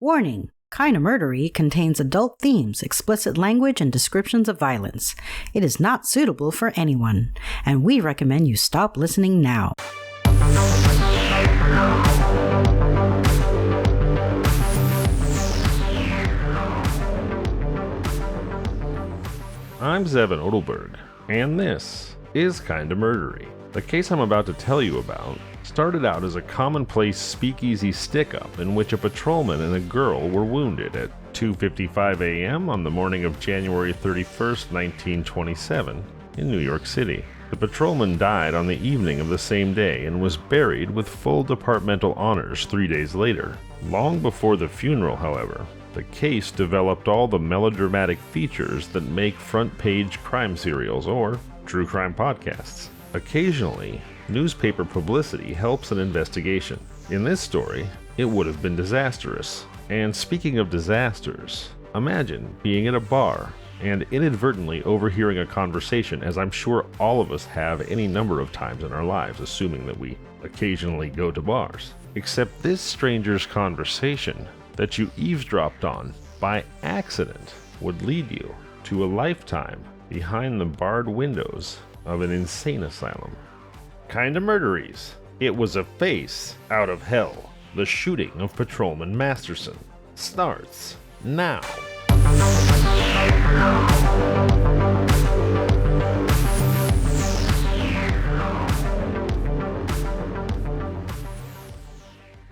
Warning! Kinda Murdery contains adult themes, explicit language, and descriptions of violence. It is not suitable for anyone, and we recommend you stop listening now. I'm Zevon Odelberg, and this is Kinda Murdery. The case I'm about to tell you about started out as a commonplace speakeasy stick-up in which a patrolman and a girl were wounded at 2:55 a.m. on the morning of January 31st, 1927, in New York City. The patrolman died on the evening of the same day and was buried with full departmental honors 3 days later. Long before the funeral, however, the case developed all the melodramatic features that make front-page crime serials or true crime podcasts. Occasionally, newspaper publicity helps an investigation. In this story, it would have been disastrous. And speaking of disasters, imagine being at a bar and inadvertently overhearing a conversation, as I'm sure all of us have any number of times in our lives, assuming that we occasionally go to bars. Except this stranger's conversation that you eavesdropped on by accident would lead you to a lifetime behind the barred windows of an insane asylum. Kinda Murderies. It was a face out of hell. The shooting of Patrolman Masterson starts now.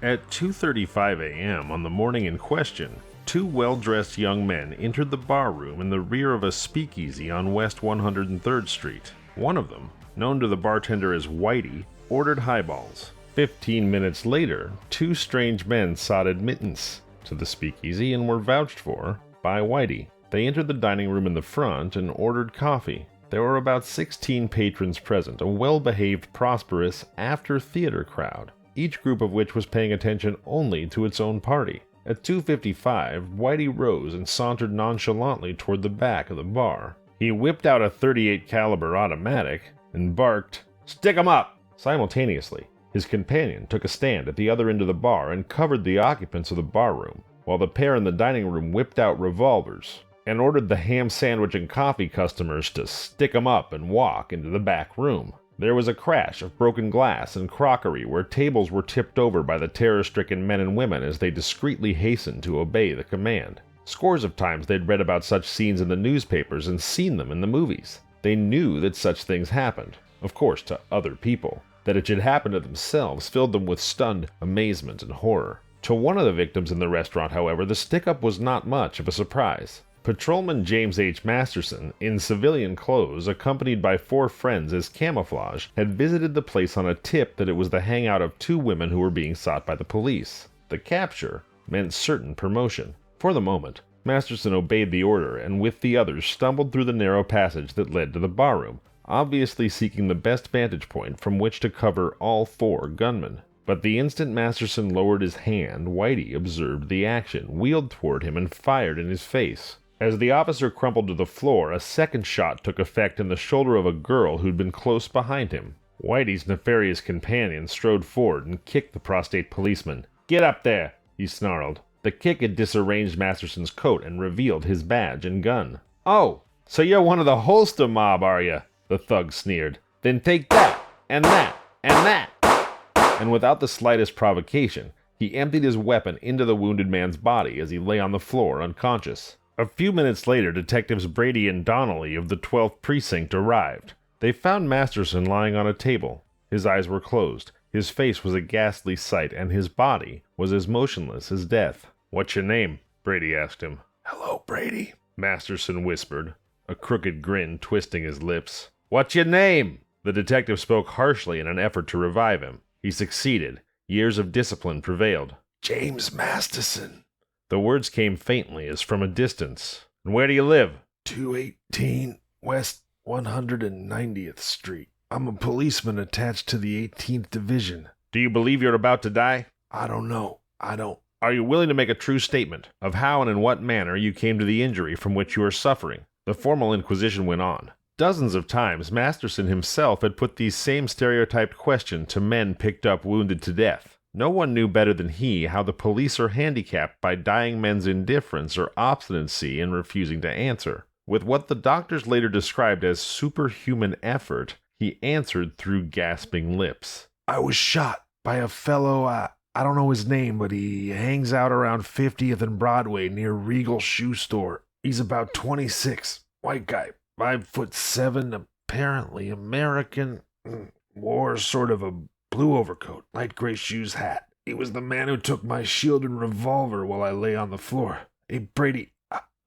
At 2:35 a.m. on the morning in question, two well-dressed young men entered the bar room in the rear of a speakeasy on West 103rd Street. One of them, known to the bartender as Whitey, ordered highballs. 15 minutes later, two strange men sought admittance to the speakeasy and were vouched for by Whitey. They entered the dining room in the front and ordered coffee. There were about 16 patrons present, a well-behaved, prosperous after-theater crowd, each group of which was paying attention only to its own party. At 2:55, Whitey rose and sauntered nonchalantly toward the back of the bar. He whipped out a .38 caliber automatic and barked, "Stick 'em up!" Simultaneously, his companion took a stand at the other end of the bar and covered the occupants of the barroom, while the pair in the dining room whipped out revolvers and ordered the ham sandwich and coffee customers to stick 'em up and walk into the back room. There was a crash of broken glass and crockery where tables were tipped over by the terror-stricken men and women as they discreetly hastened to obey the command. Scores of times they'd read about such scenes in the newspapers and seen them in the movies. They knew that such things happened, of course to other people. That it should happen to themselves filled them with stunned amazement and horror. To one of the victims in the restaurant, however, the stick-up was not much of a surprise. Patrolman James H. Masterson, in civilian clothes, accompanied by 4 friends as camouflage, had visited the place on a tip that it was the hangout of 2 women who were being sought by the police. The capture meant certain promotion. For the moment, Masterson obeyed the order and with the others stumbled through the narrow passage that led to the barroom, obviously seeking the best vantage point from which to cover all 4 gunmen. But the instant Masterson lowered his hand, Whitey observed the action, wheeled toward him, and fired in his face. As the officer crumpled to the floor, a second shot took effect in the shoulder of a girl who'd been close behind him. Whitey's nefarious companion strode forward and kicked the prostrate policeman. "Get up there!" he snarled. The kick had disarranged Masterson's coat and revealed his badge and gun. "Oh, so you're one of the holster mob, are you?" the thug sneered. "Then take that, and that, and that!" And without the slightest provocation, he emptied his weapon into the wounded man's body as he lay on the floor unconscious. A few minutes later, Detectives Brady and Donnelly of the 12th Precinct arrived. They found Masterson lying on a table. His eyes were closed, his face was a ghastly sight, and his body was as motionless as death. "What's your name?" Brady asked him. "Hello, Brady," Masterson whispered, a crooked grin twisting his lips. "What's your name?" The detective spoke harshly in an effort to revive him. He succeeded. Years of discipline prevailed. "James Masterson." The words came faintly as from a distance. "And where do you live?" 218 West 190th Street. I'm a policeman attached to the 18th Division. "Do you believe you're about to die?" "I don't know. I don't." "Are you willing to make a true statement of how and in what manner you came to the injury from which you are suffering?" The formal inquisition went on. Dozens of times Masterson himself had put these same stereotyped questions to men picked up wounded to death. No one knew better than he how the police are handicapped by dying men's indifference or obstinacy in refusing to answer. With what the doctors later described as superhuman effort, he answered through gasping lips. "I was shot by a fellow, I don't know his name, but he hangs out around 50th and Broadway near Regal Shoe Store. He's about 26, white guy, 5'7", apparently American, wore sort of a blue overcoat, light gray shoes, hat. He was the man who took my shield and revolver while I lay on the floor. Hey, Brady,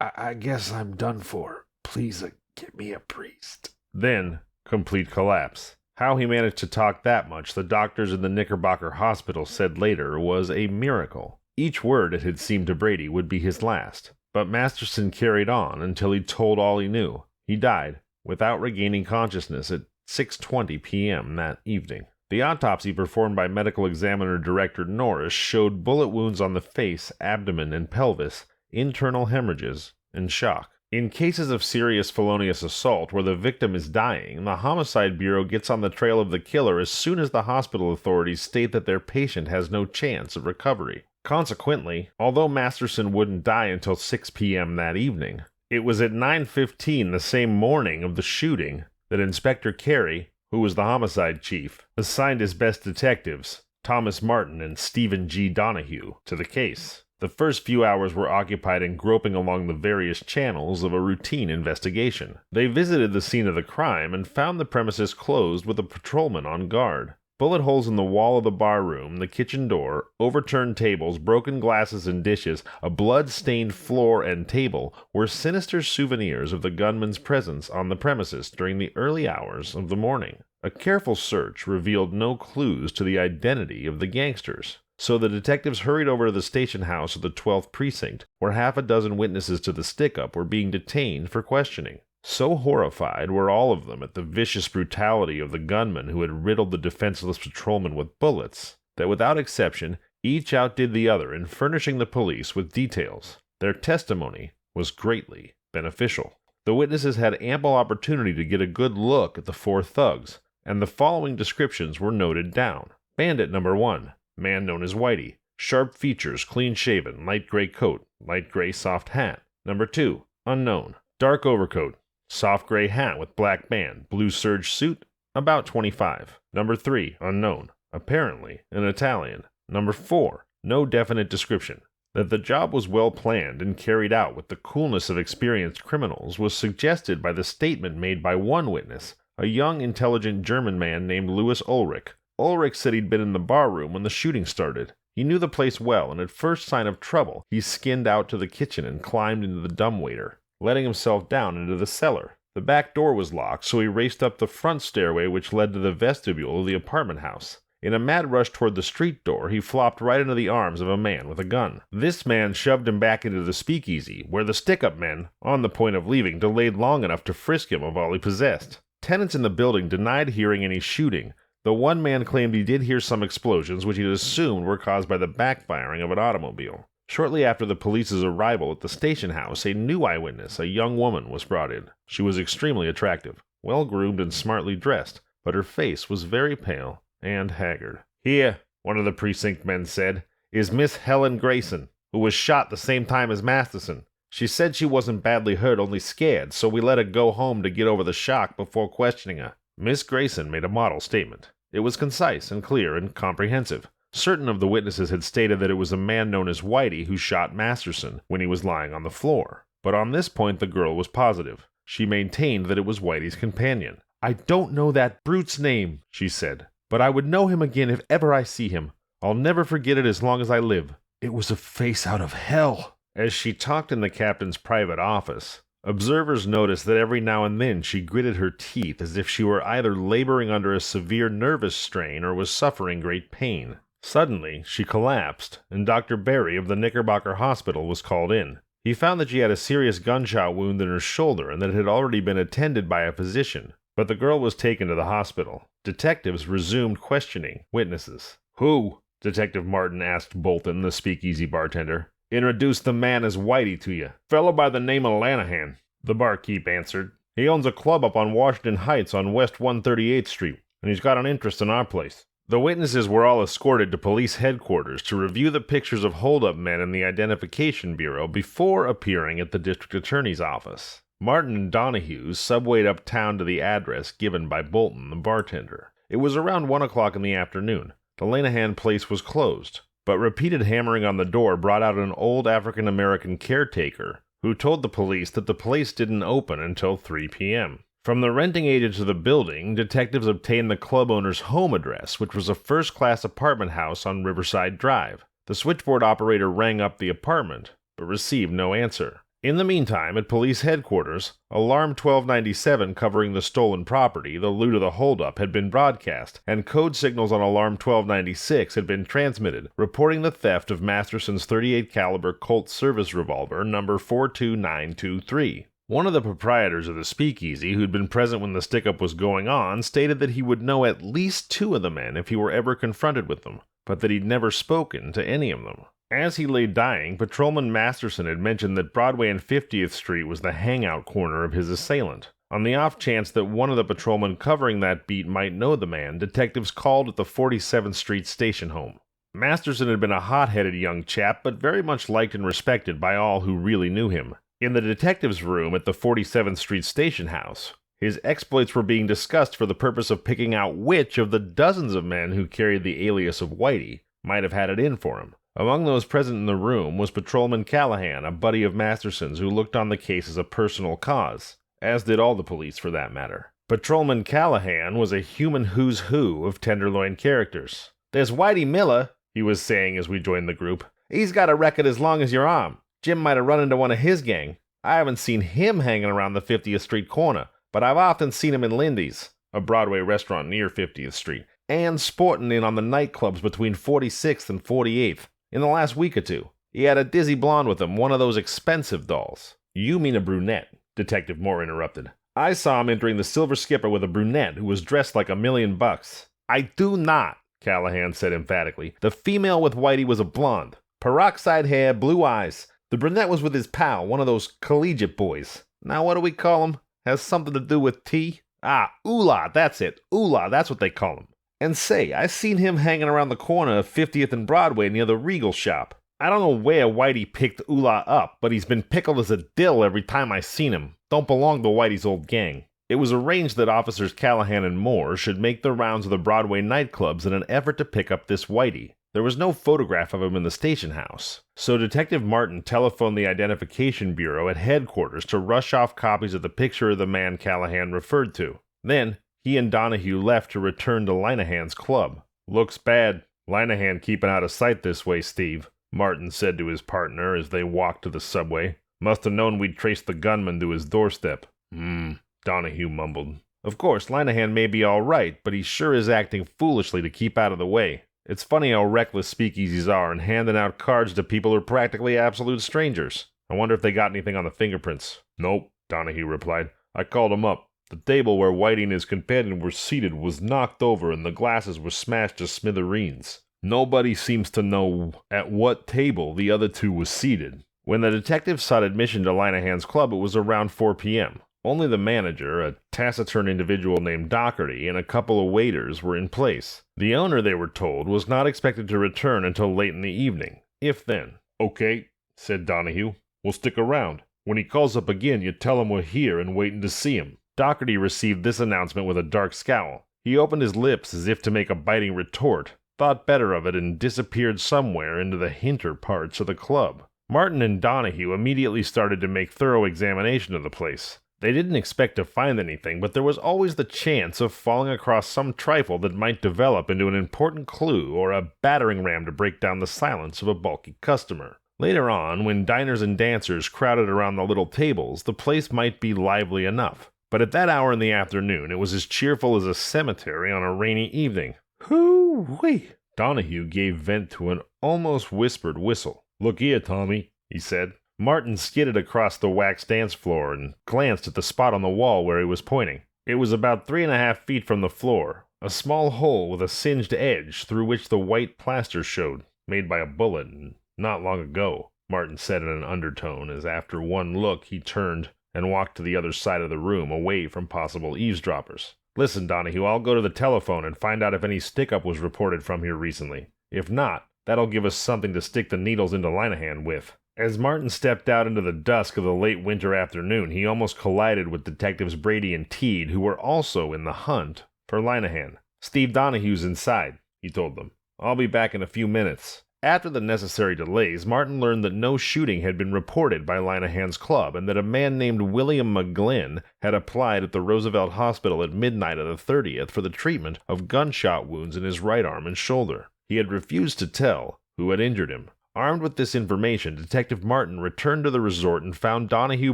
I guess I'm done for. Please, get me a priest." Then, complete collapse. How he managed to talk that much, the doctors in the Knickerbocker Hospital said later, was a miracle. Each word, it had seemed to Brady, would be his last. But Masterson carried on until he told all he knew. He died, without regaining consciousness, at 6:20 p.m. that evening. The autopsy performed by medical examiner Director Norris showed bullet wounds on the face, abdomen, and pelvis, internal hemorrhages, and shock. In cases of serious felonious assault where the victim is dying, the Homicide Bureau gets on the trail of the killer as soon as the hospital authorities state that their patient has no chance of recovery. Consequently, although Masterson wouldn't die until 6 p.m. that evening, it was at 9:15 the same morning of the shooting that Inspector Carey, who was the homicide chief, assigned his best detectives, Thomas Martin and Stephen G. Donahue, to the case. The first few hours were occupied in groping along the various channels of a routine investigation. They visited the scene of the crime and found the premises closed with a patrolman on guard. Bullet holes in the wall of the bar room, the kitchen door, overturned tables, broken glasses and dishes, a blood-stained floor and table were sinister souvenirs of the gunman's presence on the premises during the early hours of the morning. A careful search revealed no clues to the identity of the gangsters. So the detectives hurried over to the station house of the 12th Precinct, where half a dozen witnesses to the stick-up were being detained for questioning. So horrified were all of them at the vicious brutality of the gunman who had riddled the defenseless patrolman with bullets, that without exception, each outdid the other in furnishing the police with details. Their testimony was greatly beneficial. The witnesses had ample opportunity to get a good look at the four thugs, and the following descriptions were noted down. Bandit number 1. Man known as Whitey. Sharp features, clean-shaven, light gray coat, light gray soft hat. Number 2. Unknown. Dark overcoat, soft gray hat with black band, blue serge suit, about 25. Number 3. Unknown. Apparently an Italian. Number 4. No definite description. That the job was well planned and carried out with the coolness of experienced criminals was suggested by the statement made by one witness, a young, intelligent German man named Louis Ulrich. Ulrich said he'd been in the bar room when the shooting started. He knew the place well, and at first sign of trouble, he skinned out to the kitchen and climbed into the dumbwaiter, letting himself down into the cellar. The back door was locked, so he raced up the front stairway which led to the vestibule of the apartment house. In a mad rush toward the street door, he flopped right into the arms of a man with a gun. This man shoved him back into the speakeasy, where the stick-up men, on the point of leaving, delayed long enough to frisk him of all he possessed. Tenants in the building denied hearing any shooting, though one man claimed he did hear some explosions which he assumed were caused by the backfiring of an automobile. Shortly after the police's arrival at the station house, a new eyewitness, a young woman, was brought in. She was extremely attractive, well-groomed and smartly dressed, but her face was very pale and haggard. "Here," one of the precinct men said, "is Miss Helen Grayson, who was shot the same time as Masterson. She said she wasn't badly hurt, only scared, so we let her go home to get over the shock before questioning her." Miss Grayson made a model statement. It was concise and clear and comprehensive. Certain of the witnesses had stated that it was a man known as Whitey who shot Masterson when he was lying on the floor. But on this point the girl was positive. She maintained that it was Whitey's companion. "I don't know that brute's name," she said, "but I would know him again if ever I see him. I'll never forget it as long as I live. It was a face out of hell." As she talked in the captain's private office, observers noticed that every now and then she gritted her teeth as if she were either laboring under a severe nervous strain or was suffering great pain. Suddenly, she collapsed, and Dr. Berry of the Knickerbocker Hospital was called in. He found that she had a serious gunshot wound in her shoulder and that it had already been attended by a physician, but the girl was taken to the hospital. Detectives resumed questioning witnesses. "Who?" Detective Martin asked Bolton, the speakeasy bartender. "Introduced the man as Whitey to you. Fellow by the name of Lanahan," the barkeep answered. "He owns a club up on Washington Heights on West 138th Street, and he's got an interest in our place." The witnesses were all escorted to police headquarters to review the pictures of holdup men in the Identification Bureau before appearing at the district attorney's office. Martin and Donahue subwayed uptown to the address given by Bolton, the bartender. It was around 1 o'clock in the afternoon. The Lanahan place was closed, but repeated hammering on the door brought out an old African-American caretaker who told the police that the place didn't open until 3 p.m. From the renting agents of the building, detectives obtained the club owner's home address, which was a first-class apartment house on Riverside Drive. The switchboard operator rang up the apartment, but received no answer. In the meantime, at police headquarters, Alarm 1297 covering the stolen property, the loot of the holdup, had been broadcast, and code signals on Alarm 1296 had been transmitted, reporting the theft of Masterson's .38 caliber Colt service revolver number 42923. One of the proprietors of the speakeasy, who'd been present when the stick-up was going on, stated that he would know at least 2 of the men if he were ever confronted with them, but that he'd never spoken to any of them. As he lay dying, Patrolman Masterson had mentioned that Broadway and 50th Street was the hangout corner of his assailant. On the off chance that one of the patrolmen covering that beat might know the man, detectives called at the 47th Street station home. Masterson had been a hot-headed young chap, but very much liked and respected by all who really knew him. In the detective's room at the 47th Street station house, his exploits were being discussed for the purpose of picking out which of the dozens of men who carried the alias of Whitey might have had it in for him. Among those present in the room was Patrolman Callahan, a buddy of Masterson's who looked on the case as a personal cause, as did all the police for that matter. Patrolman Callahan was a human who's who of Tenderloin characters. "There's Whitey Miller," he was saying as we joined the group. "He's got a record as long as your arm. Jim might have run into one of his gang. I haven't seen him hanging around the 50th Street corner, but I've often seen him in Lindy's, a Broadway restaurant near 50th Street, and sporting in on the nightclubs between 46th and 48th. In the last week or two, he had a dizzy blonde with him, one of those expensive dolls." "You mean a brunette," Detective Moore interrupted. "I saw him entering the Silver Skipper with a brunette who was dressed like $1,000,000. "I do not," Callahan said emphatically. "The female with Whitey was a blonde. Peroxide hair, blue eyes. The brunette was with his pal, one of those collegiate boys. Now what do we call him? Has something to do with tea? Oolah, that's it. Oolah, that's what they call him. And say, I seen him hanging around the corner of 50th and Broadway near the Regal shop. I don't know where Whitey picked Oolah up, but he's been pickled as a dill every time I seen him. Don't belong to Whitey's old gang." It was arranged that officers Callahan and Moore should make the rounds of the Broadway nightclubs in an effort to pick up this Whitey. There was no photograph of him in the station house, so Detective Martin telephoned the Identification Bureau at headquarters to rush off copies of the picture of the man Callahan referred to. Then, he and Donahue left to return to Linahan's club. "Looks bad. Linahan keeping out of sight this way, Steve," Martin said to his partner as they walked to the subway. "Must have known we'd trace the gunman to his doorstep." Donahue mumbled. "Of course, Linahan may be all right, but he sure is acting foolishly to keep out of the way. It's funny how reckless speakeasies are in handing out cards to people who are practically absolute strangers. I wonder if they got anything on the fingerprints." "Nope," Donahue replied. "I called him up. The table where Whitey and his companion were seated was knocked over and the glasses were smashed to smithereens. Nobody seems to know at what table the other two were seated." When the detective sought admission to Linahan's club, it was around 4 p.m. Only the manager, a taciturn individual named Doherty, and a couple of waiters were in place. The owner, they were told, was not expected to return until late in the evening, if then. "Okay," said Donahue. "We'll stick around. When he calls up again, you tell him we're here and waiting to see him." Doherty received this announcement with a dark scowl. He opened his lips as if to make a biting retort, thought better of it, and disappeared somewhere into the hinter parts of the club. Martin and Donahue immediately started to make thorough examination of the place. They didn't expect to find anything, but there was always the chance of falling across some trifle that might develop into an important clue or a battering ram to break down the silence of a bulky customer. Later on, when diners and dancers crowded around the little tables, the place might be lively enough. But at that hour in the afternoon, it was as cheerful as a cemetery on a rainy evening. "Hoo-wee!" Donahue gave vent to an almost whispered whistle. "Look here, Tommy," he said. Martin skidded across the waxed dance floor and glanced at the spot on the wall where he was pointing. It was about 3.5 feet from the floor, a small hole with a singed edge through which the white plaster showed, made by a bullet, not long ago, Martin said in an undertone as after one look he turned and walked to the other side of the room, away from possible eavesdroppers. Listen, Donahue, I'll go to the telephone and find out if any stick-up was reported from here recently. If not, that'll give us something to stick the needles into Linehan with." As Martin stepped out into the dusk of the late winter afternoon, he almost collided with Detectives Brady and Teed, who were also in the hunt for Linehan. "Steve Donahue's inside," he told them. "I'll be back in a few minutes." After the necessary delays, Martin learned that no shooting had been reported by Linehan's club and that a man named William McGlynn had applied at the Roosevelt Hospital at midnight of the 30th for the treatment of gunshot wounds in his right arm and shoulder. He had refused to tell who had injured him. Armed with this information, Detective Martin returned to the resort and found Donahue,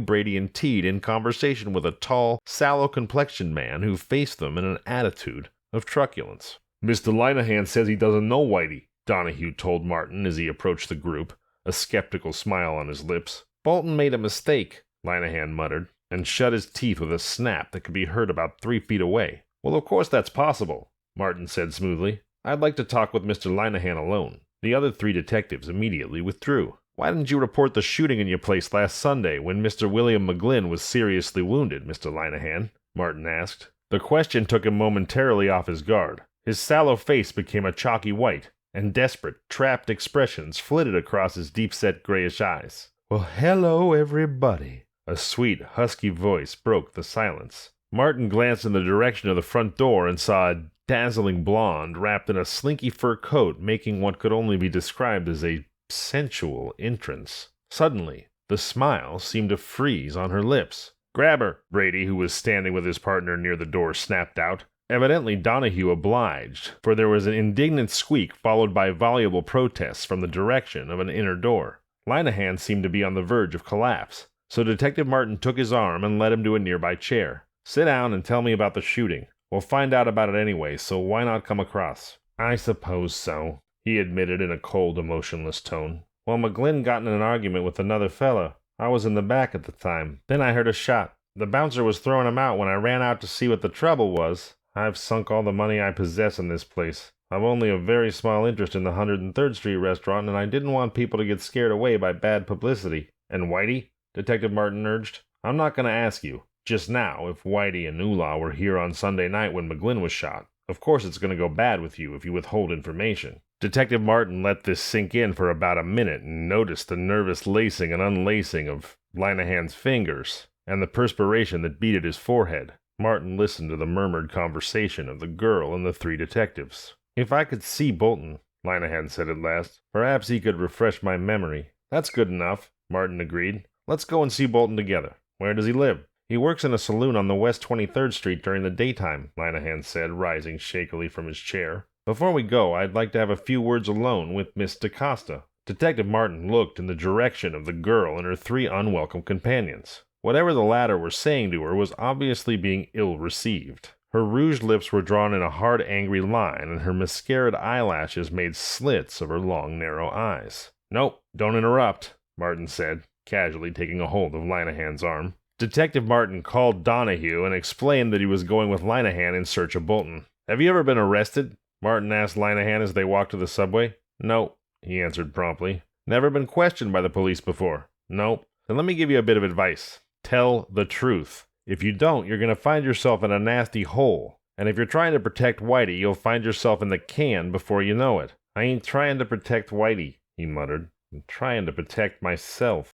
Brady, and Teed in conversation with a tall, sallow-complexioned man who faced them in an attitude of truculence. "Mr. Linehan says he doesn't know Whitey," Donahue told Martin as he approached the group, a skeptical smile on his lips. "Bolton made a mistake," Linehan muttered, and shut his teeth with a snap that could be heard about 3 feet away. "Well, of course that's possible," Martin said smoothly. "I'd like to talk with Mr. Linehan alone." The other 3 detectives immediately withdrew. "Why didn't you report the shooting in your place last Sunday when Mr. William McGlynn was seriously wounded, Mr. Linehan?" Martin asked. The question took him momentarily off his guard. His sallow face became a chalky white, and desperate, trapped expressions flitted across his deep-set grayish eyes. "Well, hello, everybody." A sweet, husky voice broke the silence. Martin glanced in the direction of the front door and saw a dazzling blonde wrapped in a slinky fur coat making what could only be described as a sensual entrance. Suddenly, the smile seemed to freeze on her lips. "Grab her," Brady, who was standing with his partner near the door, snapped out. Evidently Donahue obliged, for there was an indignant squeak followed by voluble protests from the direction of an inner door. Linehan seemed to be on the verge of collapse, so Detective Martin took his arm and led him to a nearby chair. "Sit down and tell me about the shooting. We'll find out about it anyway, so why not come across?" "I suppose so," he admitted in a cold, emotionless tone. "Well, McGlynn got in an argument with another fellow. I was in the back at the time. Then I heard a shot. The bouncer was throwing him out when I ran out to see what the trouble was. I've sunk all the money I possess in this place. I've only a very small interest in the 103rd Street restaurant, and I didn't want people to get scared away by bad publicity." "And Whitey?" Detective Martin urged. "I'm not going to ask you just now if Whitey and Ula were here on Sunday night when McGlynn was shot. Of course it's going to go bad with you if you withhold information." Detective Martin let this sink in for about a minute and noticed the nervous lacing and unlacing of Linehan's fingers and the perspiration that beaded his forehead. Martin listened to the murmured conversation of the girl and the 3 detectives. "If I could see Bolton," Linehan said at last, "perhaps he could refresh my memory." "That's good enough," Martin agreed. "Let's go and see Bolton together. Where does he live?" "He works in a saloon on the West 23rd Street during the daytime," Linehan said, rising shakily from his chair. "Before we go, I'd like to have a few words alone with Miss DaCosta." Detective Martin looked in the direction of the girl and her 3 unwelcome companions. Whatever the latter were saying to her was obviously being ill-received. Her rouged lips were drawn in a hard, angry line, and her mascaraed eyelashes made slits of her long, narrow eyes. "Nope, don't interrupt," Martin said, casually taking a hold of Linehan's arm. Detective Martin called Donahue and explained that he was going with Linehan in search of Bolton. "Have you ever been arrested?" Martin asked Linehan as they walked to the subway. "No," he answered promptly. "Never been questioned by the police before?" "Nope." "Then let me give you a bit of advice. Tell the truth. If you don't, you're going to find yourself in a nasty hole. And if you're trying to protect Whitey, you'll find yourself in the can before you know it." "I ain't trying to protect Whitey," he muttered. "I'm trying to protect myself."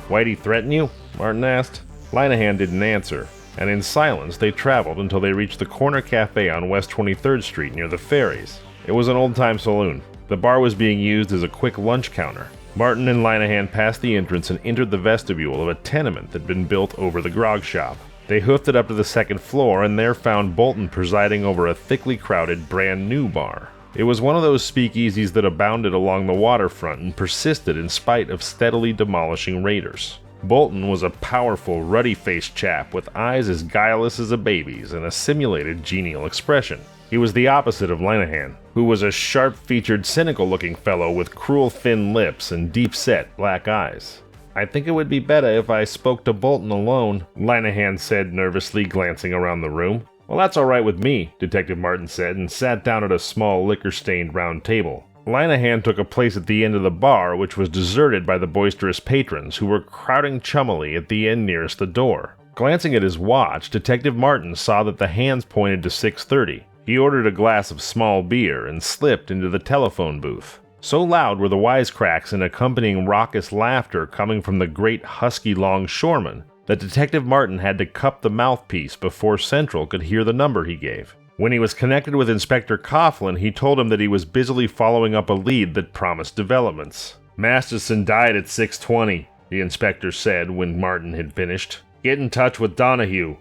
"Whitey threaten you?" Martin asked. Linehan didn't answer, and in silence they traveled until they reached the corner cafe on West 23rd Street near the ferries. It was an old-time saloon. The bar was being used as a quick lunch counter. Martin and Linehan passed the entrance and entered the vestibule of a tenement that had been built over the grog shop. They hoofed it up to the 2nd floor and there found Bolton presiding over a thickly crowded, brand-new bar. It was one of those speakeasies that abounded along the waterfront and persisted in spite of steadily demolishing raiders. Bolton was a powerful, ruddy-faced chap with eyes as guileless as a baby's and a simulated genial expression. He was the opposite of Linehan, who was a sharp-featured, cynical-looking fellow with cruel thin lips and deep-set black eyes. "I think it would be better if I spoke to Bolton alone," Linehan said nervously, glancing around the room. "Well, that's all right with me," Detective Martin said, and sat down at a small, liquor-stained round table. Linehan took a place at the end of the bar, which was deserted by the boisterous patrons, who were crowding chummily at the end nearest the door. Glancing at his watch, Detective Martin saw that the hands pointed to 6:30. He ordered a glass of small beer and slipped into the telephone booth. So loud were the wisecracks and accompanying raucous laughter coming from the great husky longshoreman that Detective Martin had to cup the mouthpiece before Central could hear the number he gave. When he was connected with Inspector Coughlin, he told him that he was busily following up a lead that promised developments. "Masterson died at 6:20, the inspector said when Martin had finished. "Get in touch with Donahue."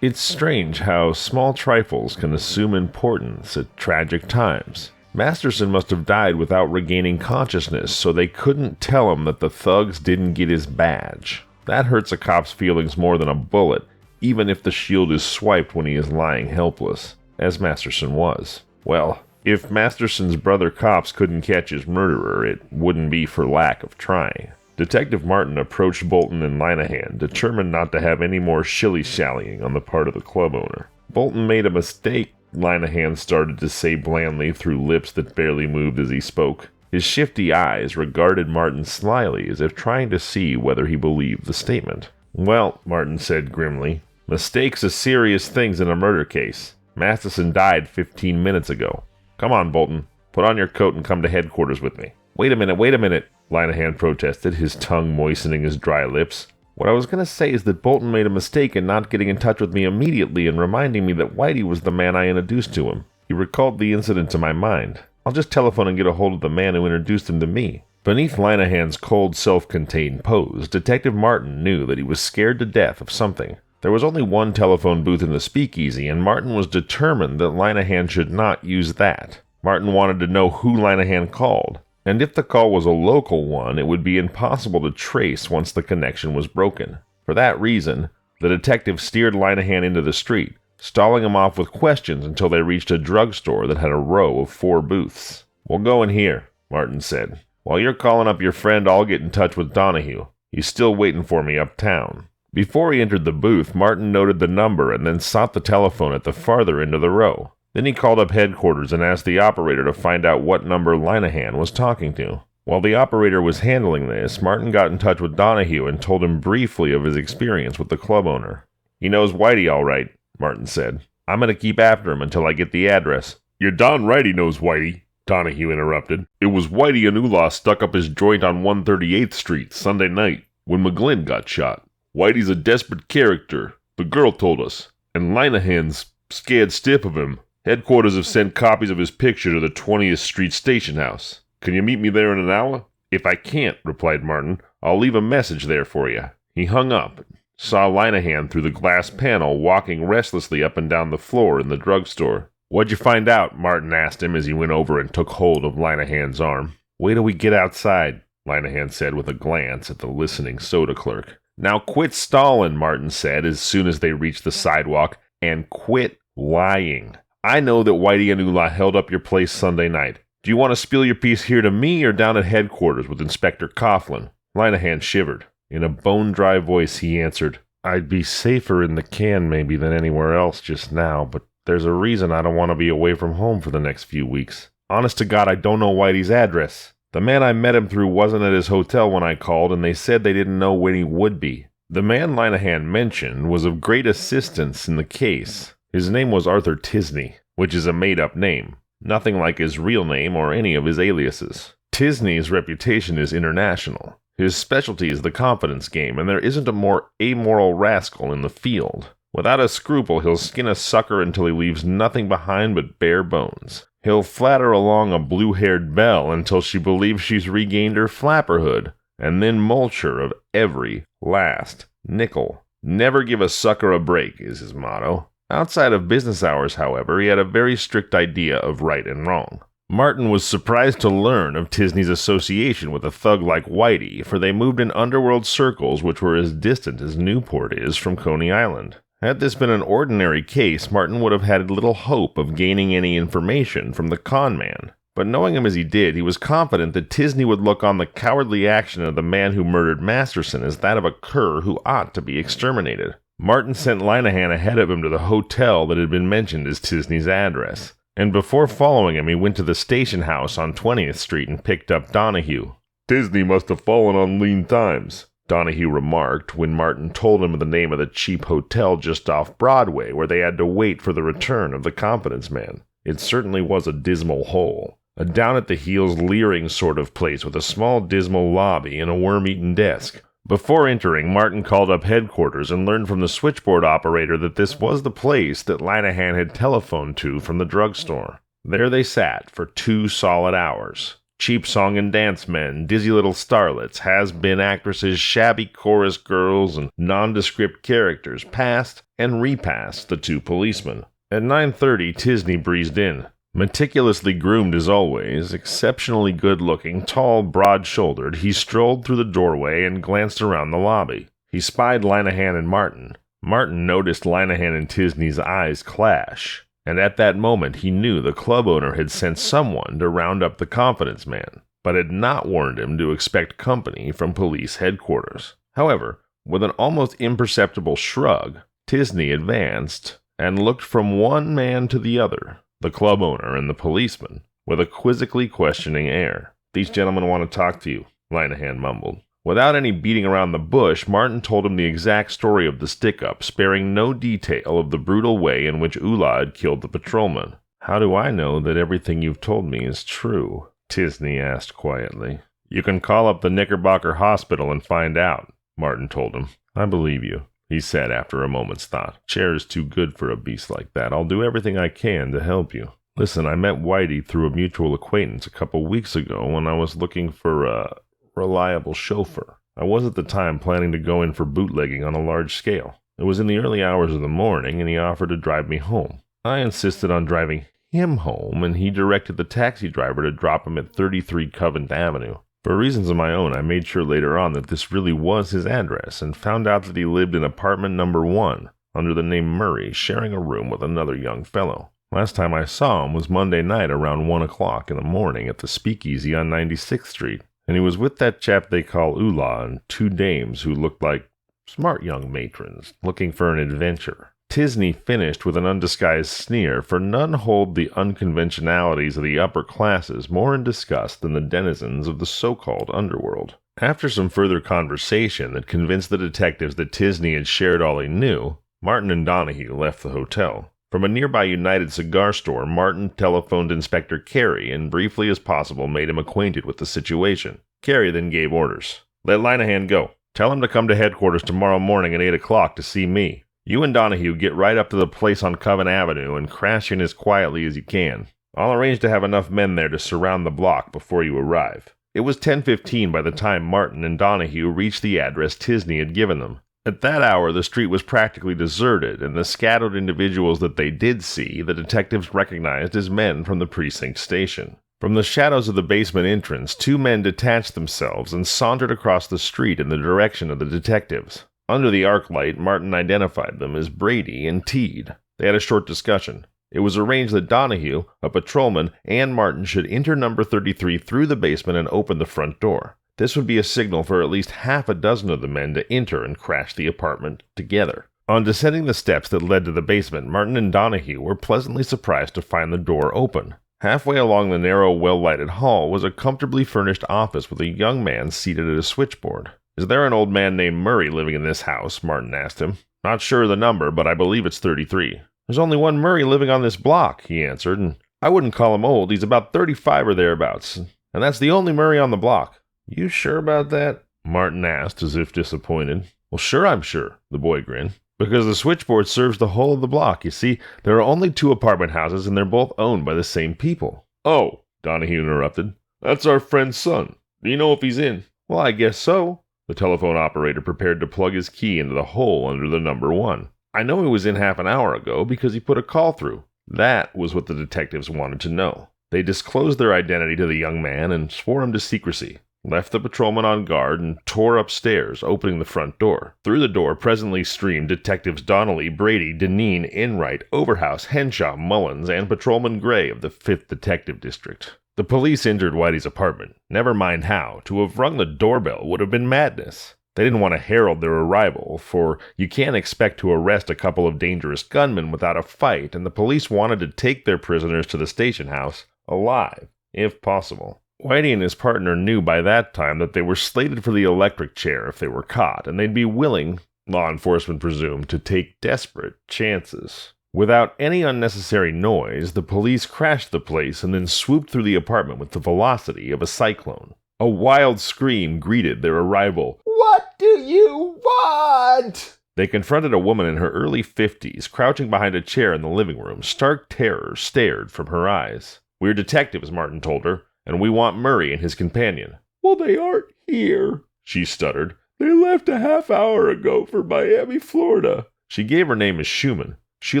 It's strange how small trifles can assume importance at tragic times. Masterson must have died without regaining consciousness, so they couldn't tell him that the thugs didn't get his badge. That hurts a cop's feelings more than a bullet, even if the shield is swiped when he is lying helpless, as Masterson was. Well, if Masterson's brother cops couldn't catch his murderer, it wouldn't be for lack of trying. Detective Martin approached Bolton and Linehan, determined not to have any more shilly-shallying on the part of the club owner. "Bolton made a mistake," Linehan started to say blandly through lips that barely moved as he spoke. His shifty eyes regarded Martin slyly as if trying to see whether he believed the statement. "Well," Martin said grimly, "mistakes are serious things in a murder case. Masterson died 15 minutes ago. Come on, Bolton. Put on your coat and come to headquarters with me." Wait a minute, Linehan protested, his tongue moistening his dry lips. "What I was going to say is that Bolton made a mistake in not getting in touch with me immediately and reminding me that Whitey was the man I introduced to him. He recalled the incident to my mind. I'll just telephone and get a hold of the man who introduced him to me." Beneath Linehan's cold, self-contained pose, Detective Martin knew that he was scared to death of something. There was only one telephone booth in the speakeasy, and Martin was determined that Linehan should not use that. Martin wanted to know who Linehan called, and if the call was a local one, it would be impossible to trace once the connection was broken. For that reason, the detective steered Linehan into the street, stalling him off with questions until they reached a drugstore that had a row of 4 booths. "We'll go in here," Martin said. "While you're calling up your friend, I'll get in touch with Donahue. He's still waiting for me uptown." Before he entered the booth, Martin noted the number and then sought the telephone at the farther end of the row. Then he called up headquarters and asked the operator to find out what number Linehan was talking to. While the operator was handling this, Martin got in touch with Donahue and told him briefly of his experience with the club owner. "He knows Whitey all right," Martin said. "I'm going to keep after him until I get the address." "You're darn right he knows Whitey," Donahue interrupted. "It was Whitey and Outlaws stuck up his joint on 138th Street Sunday night when McGlynn got shot. Whitey's a desperate character, the girl told us, and Linehan's scared stiff of him. Headquarters have sent copies of his picture to the 20th Street station house. Can you meet me there in an hour?" "If I can't," replied Martin, "I'll leave a message there for you." He hung up and saw Linehan through the glass panel walking restlessly up and down the floor in the drugstore. "What'd you find out?" Martin asked him as he went over and took hold of Linehan's arm. "Wait till we get outside," Linehan said with a glance at the listening soda clerk. "Now quit stalling," Martin said as soon as they reached the sidewalk, "and quit lying. I know that Whitey and Ula held up your place Sunday night. Do you want to spill your piece here to me or down at headquarters with Inspector Coughlin?" Linehan shivered. In a bone-dry voice he answered, "I'd be safer in the can maybe than anywhere else just now, but there's a reason I don't want to be away from home for the next few weeks. Honest to God, I don't know Whitey's address. The man I met him through wasn't at his hotel when I called, and they said they didn't know when he would be." The man Linehan mentioned was of great assistance in the case. His name was Arthur Tisney, which is a made-up name, nothing like his real name or any of his aliases. Tisney's reputation is international. His specialty is the confidence game, and there isn't a more amoral rascal in the field. Without a scruple, he'll skin a sucker until he leaves nothing behind but bare bones. He'll flatter along a blue-haired belle until she believes she's regained her flapperhood, and then mulch her of every last nickel. Never give a sucker a break is his motto. Outside of business hours, however, he had a very strict idea of right and wrong. Martin was surprised to learn of Tisney's association with a thug like Whitey, for they moved in underworld circles which were as distant as Newport is from Coney Island. Had this been an ordinary case, Martin would have had little hope of gaining any information from the con man. But knowing him as he did, he was confident that Tisney would look on the cowardly action of the man who murdered Masterson as that of a cur who ought to be exterminated. Martin sent Linehan ahead of him to the hotel that had been mentioned as Tisney's address. and before following him he went to the station house on 20th Street and picked up Donahue. "Tisney must have fallen on lean times," Donahue remarked when Martin told him the name of the cheap hotel just off Broadway where they had to wait for the return of the confidence man. It certainly was a dismal hole. A down-at-the-heels leering sort of place with a small dismal lobby and a worm-eaten desk. Before entering, Martin called up headquarters and learned from the switchboard operator that this was the place that Linehan had telephoned to from the drugstore. There they sat for 2 solid hours. Cheap song and dance men, dizzy little starlets, has-been actresses, shabby chorus girls, and nondescript characters passed and repassed the 2 policemen. At 9:30, Tisney breezed in. Meticulously groomed as always, exceptionally good-looking, tall, broad-shouldered, he strolled through the doorway and glanced around the lobby. He spied Linehan and Martin. Martin noticed Linehan and Tisney's eyes clash, and at that moment he knew the club owner had sent someone to round up the confidence man, but had not warned him to expect company from police headquarters. However, with an almost imperceptible shrug, Tisney advanced and looked from one man to the other, the club owner and the policeman, with a quizzically questioning air. "These gentlemen want to talk to you," Linehan mumbled. Without any beating around the bush, Martin told him the exact story of the stick-up, sparing no detail of the brutal way in which Ulla had killed the patrolman. "How do I know that everything you've told me is true?" Tisney asked quietly. "You can call up the Knickerbocker Hospital and find out," Martin told him. "I believe you," he said after a moment's thought. "Chair is too good for a beast like that. I'll do everything I can to help you. Listen, I met Whitey through a mutual acquaintance a couple weeks ago when I was looking for a reliable chauffeur. I was at the time planning to go in for bootlegging on a large scale. It was in the early hours of the morning, and he offered to drive me home. I insisted on driving him home, and he directed the taxi driver to drop him at 33 Covent Avenue. For reasons of my own, I made sure later on that this really was his address, and found out that he lived in apartment number 1, under the name Murray, sharing a room with another young fellow. Last time I saw him was Monday night around 1 o'clock in the morning at the Speakeasy on 96th Street, and he was with that chap they call Ulla and 2 dames who looked like smart young matrons looking for an adventure." Tisney finished with an undisguised sneer, for none hold the unconventionalities of the upper classes more in disgust than the denizens of the so-called underworld. After some further conversation that convinced the detectives that Tisney had shared all he knew, Martin and Donahue left the hotel. From a nearby United Cigar store, Martin telephoned Inspector Carey and briefly as possible made him acquainted with the situation. Carey then gave orders. "Let Linehan go. Tell him to come to headquarters tomorrow morning at 8 o'clock to see me. You and Donahue get right up to the place on Covent Avenue and crash in as quietly as you can. I'll arrange to have enough men there to surround the block before you arrive." It was 10:15 by the time Martin and Donahue reached the address Tisney had given them. At that hour, the street was practically deserted, and the scattered individuals that they did see, the detectives recognized as men from the precinct station. From the shadows of the basement entrance, 2 men detached themselves and sauntered across the street in the direction of the detectives. Under the arc light, Martin identified them as Brady and Teed. They had a short discussion. It was arranged that Donahue, a patrolman, and Martin should enter number 33 through the basement and open the front door. This would be a signal for at least half a dozen of the men to enter and crash the apartment together. On descending the steps that led to the basement, Martin and Donahue were pleasantly surprised to find the door open. Halfway along the narrow, well-lighted hall was a comfortably furnished office with a young man seated at a switchboard. "Is there an old man named Murray living in this house?" Martin asked him. "Not sure of the number, but I believe it's 33. "There's only one Murray living on this block," he answered, "and I wouldn't call him old. He's about 35 or thereabouts, and that's the only Murray on the block." "You sure about that?" Martin asked, as if disappointed. "Well, sure I'm sure," the boy grinned. "Because the switchboard serves the whole of the block. You see, there are only 2 apartment houses, and they're both owned by the same people." "Oh," Donahue interrupted, "that's our friend's son. Do you know if he's in?" "Well, I guess so." The telephone operator prepared to plug his key into the hole under the number 1. "I know he was in half an hour ago because he put a call through." That was what the detectives wanted to know. They disclosed their identity to the young man and swore him to secrecy, left the patrolman on guard, and tore upstairs, opening the front door. Through the door presently streamed Detectives Donnelly, Brady, Deneen, Enright, Overhouse, Henshaw, Mullins, and Patrolman Gray of the 5th Detective District. The police entered Whitey's apartment. Never mind how. To have rung the doorbell would have been madness. They didn't want to herald their arrival, for you can't expect to arrest a couple of dangerous gunmen without a fight, and the police wanted to take their prisoners to the station house alive, if possible. Whitey and his partner knew by that time that they were slated for the electric chair if they were caught, and they'd be willing, law enforcement presumed, to take desperate chances. Without any unnecessary noise, the police crashed the place and then swooped through the apartment with the velocity of a cyclone. A wild scream greeted their arrival. "What do you want?" They confronted a woman in her early 50s, crouching behind a chair in the living room. Stark terror stared from her eyes. "We're detectives," Martin told her, "and we want Murray and his companion." "Well, they aren't here," she stuttered. "They left a half hour ago for Miami, Florida." She gave her name as Schumann. She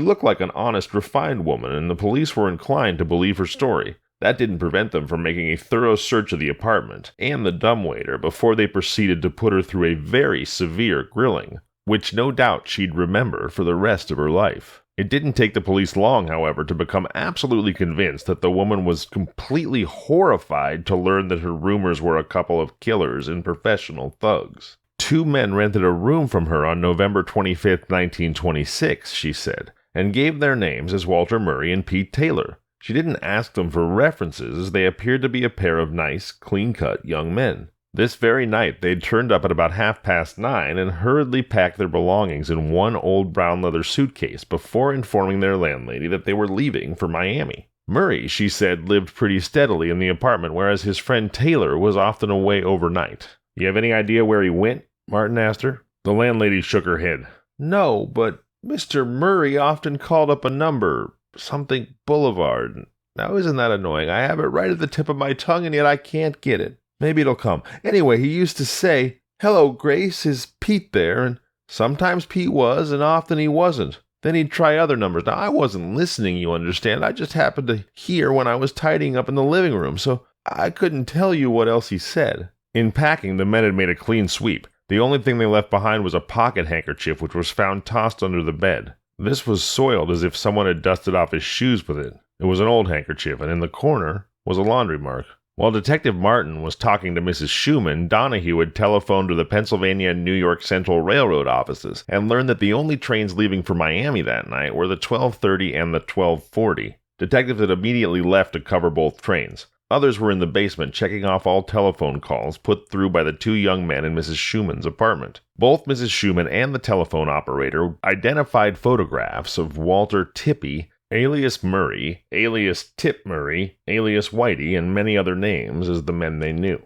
looked like an honest, refined woman, and the police were inclined to believe her story. That didn't prevent them from making a thorough search of the apartment and the dumbwaiter before they proceeded to put her through a very severe grilling, which no doubt she'd remember for the rest of her life. It didn't take the police long, however, to become absolutely convinced that the woman was completely horrified to learn that her roomers were a couple of killers and professional thugs. 2 men rented a room from her on November 25th, 1926, she said, and gave their names as Walter Murray and Pete Taylor. She didn't ask them for references, as they appeared to be a pair of nice, clean-cut young men. This very night, they'd turned up at about 9:30 and hurriedly packed their belongings in one old brown leather suitcase before informing their landlady that they were leaving for Miami. Murray, she said, lived pretty steadily in the apartment, whereas his friend Taylor was often away overnight. "You have any idea where he went?" Martin asked her. The landlady shook her head. "No, but Mr. Murray often called up a number, something Boulevard. Now isn't that annoying? I have it right at the tip of my tongue and yet I can't get it. Maybe it'll come. Anyway, he used to say, 'Hello, Grace, is Pete there?' And sometimes Pete was, and often he wasn't. Then he'd try other numbers. Now, I wasn't listening, you understand. I just happened to hear when I was tidying up in the living room, so I couldn't tell you what else he said." In packing, the men had made a clean sweep. The only thing they left behind was a pocket handkerchief, which was found tossed under the bed. This was soiled as if someone had dusted off his shoes with it. It was an old handkerchief, and in the corner was a laundry mark. While Detective Martin was talking to Mrs. Schumann, Donahue had telephoned to the Pennsylvania and New York Central Railroad offices and learned that the only trains leaving for Miami that night were the 12:30 and the 12:40. Detectives had immediately left to cover both trains. Others were in the basement checking off all telephone calls put through by the 2 young men in Mrs. Schumann's apartment. Both Mrs. Schumann and the telephone operator identified photographs of Walter Tippy, alias Murray, alias Tip Murray, alias Whitey, and many other names as the men they knew.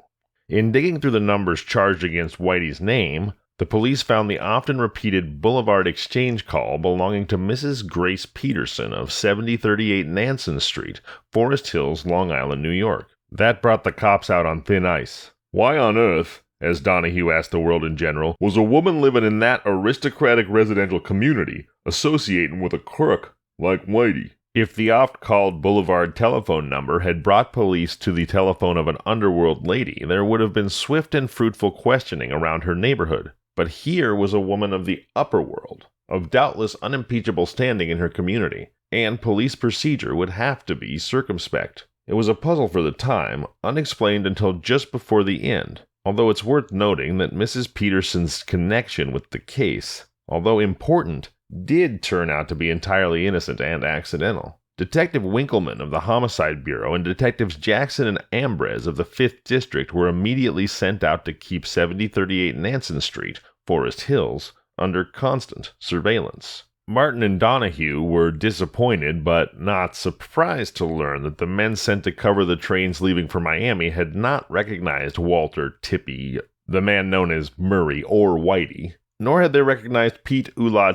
In digging through the numbers charged against Whitey's name, the police found the often repeated Boulevard Exchange call belonging to Mrs. Grace Peterson of 7038 Nansen Street, Forest Hills, Long Island, New York. That brought the cops out on thin ice. Why on earth, as Donahue asked the world in general, was a woman living in that aristocratic residential community associating with a crook like Whitey? If the oft-called Boulevard telephone number had brought police to the telephone of an underworld lady, there would have been swift and fruitful questioning around her neighborhood. But here was a woman of the upper world, of doubtless unimpeachable standing in her community, and police procedure would have to be circumspect. It was a puzzle for the time, unexplained until just before the end, although it's worth noting that Mrs. Peterson's connection with the case, although important, did turn out to be entirely innocent and accidental. Detective Winkleman of the Homicide Bureau and Detectives Jackson and Ambrose of the 5th District were immediately sent out to keep 7038 Nansen Street, Forest Hills, under constant surveillance. Martin and Donahue were disappointed but not surprised to learn that the men sent to cover the trains leaving for Miami had not recognized Walter Tippy, the man known as Murray or Whitey, nor had they recognized Pete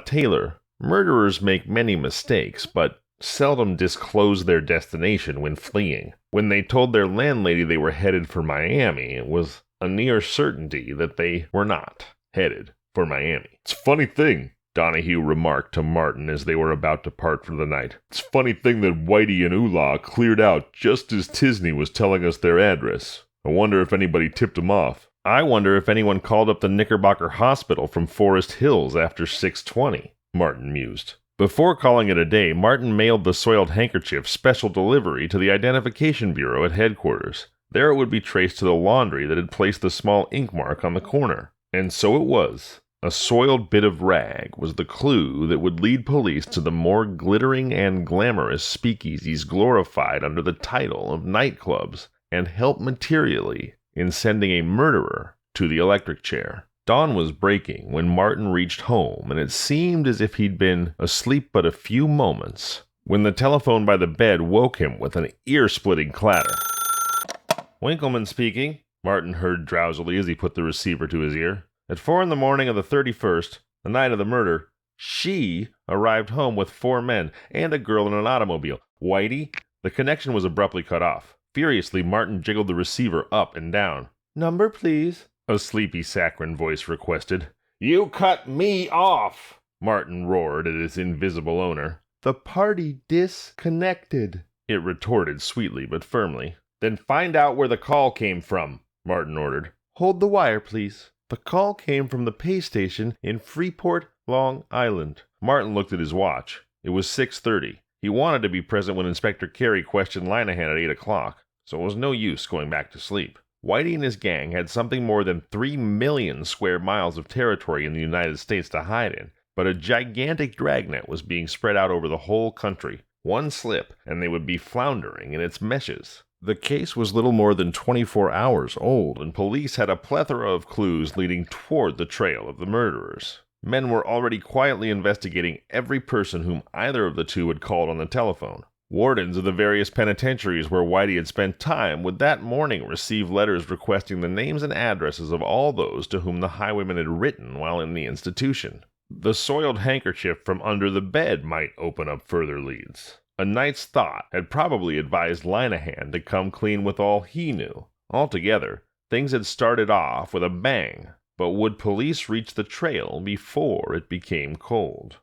Taylor. Murderers make many mistakes, but seldom disclose their destination when fleeing. When they told their landlady they were headed for Miami, it was a near certainty that they were not headed for Miami. "It's a funny thing," Donahue remarked to Martin as they were about to part for the night. "It's a funny thing that Whitey and Oolah cleared out just as Tisney was telling us their address. I wonder if anybody tipped them off." "I wonder if anyone called up the Knickerbocker Hospital from Forest Hills after 6:20, Martin mused. Before calling it a day, Martin mailed the soiled handkerchief special delivery to the Identification Bureau at headquarters. There it would be traced to the laundry that had placed the small ink mark on the corner. And so it was. A soiled bit of rag was the clue that would lead police to the more glittering and glamorous speakeasies glorified under the title of nightclubs, and help materially in sending a murderer to the electric chair. Dawn was breaking when Martin reached home, and it seemed as if he'd been asleep but a few moments when the telephone by the bed woke him with an ear-splitting clatter. "Winkleman speaking," Martin heard drowsily as he put the receiver to his ear. "At 4 in the morning of the 31st, the night of the murder, she arrived home with 4 men and a girl in an automobile. Whitey?" The connection was abruptly cut off. Furiously, Martin jiggled the receiver up and down. "Number, please," a sleepy saccharine voice requested. "You cut me off!" Martin roared at his invisible owner. "The party disconnected," it retorted sweetly but firmly. "Then find out where the call came from," Martin ordered. "Hold the wire, please. The call came from the pay station in Freeport, Long Island." Martin looked at his watch. It was 6:30. He wanted to be present when Inspector Carey questioned Linehan at 8 o'clock, so it was no use going back to sleep. Whitey and his gang had something more than 3 million square miles of territory in the United States to hide in, but a gigantic dragnet was being spread out over the whole country. One slip, and they would be floundering in its meshes. The case was little more than 24 hours old, and police had a plethora of clues leading toward the trail of the murderers. Men were already quietly investigating every person whom either of the two had called on the telephone. Wardens of the various penitentiaries where Whitey had spent time would that morning receive letters requesting the names and addresses of all those to whom the highwayman had written while in the institution. The soiled handkerchief from under the bed might open up further leads. A night's thought had probably advised Linehan to come clean with all he knew. Altogether, things had started off with a bang, but would police reach the trail before it became cold?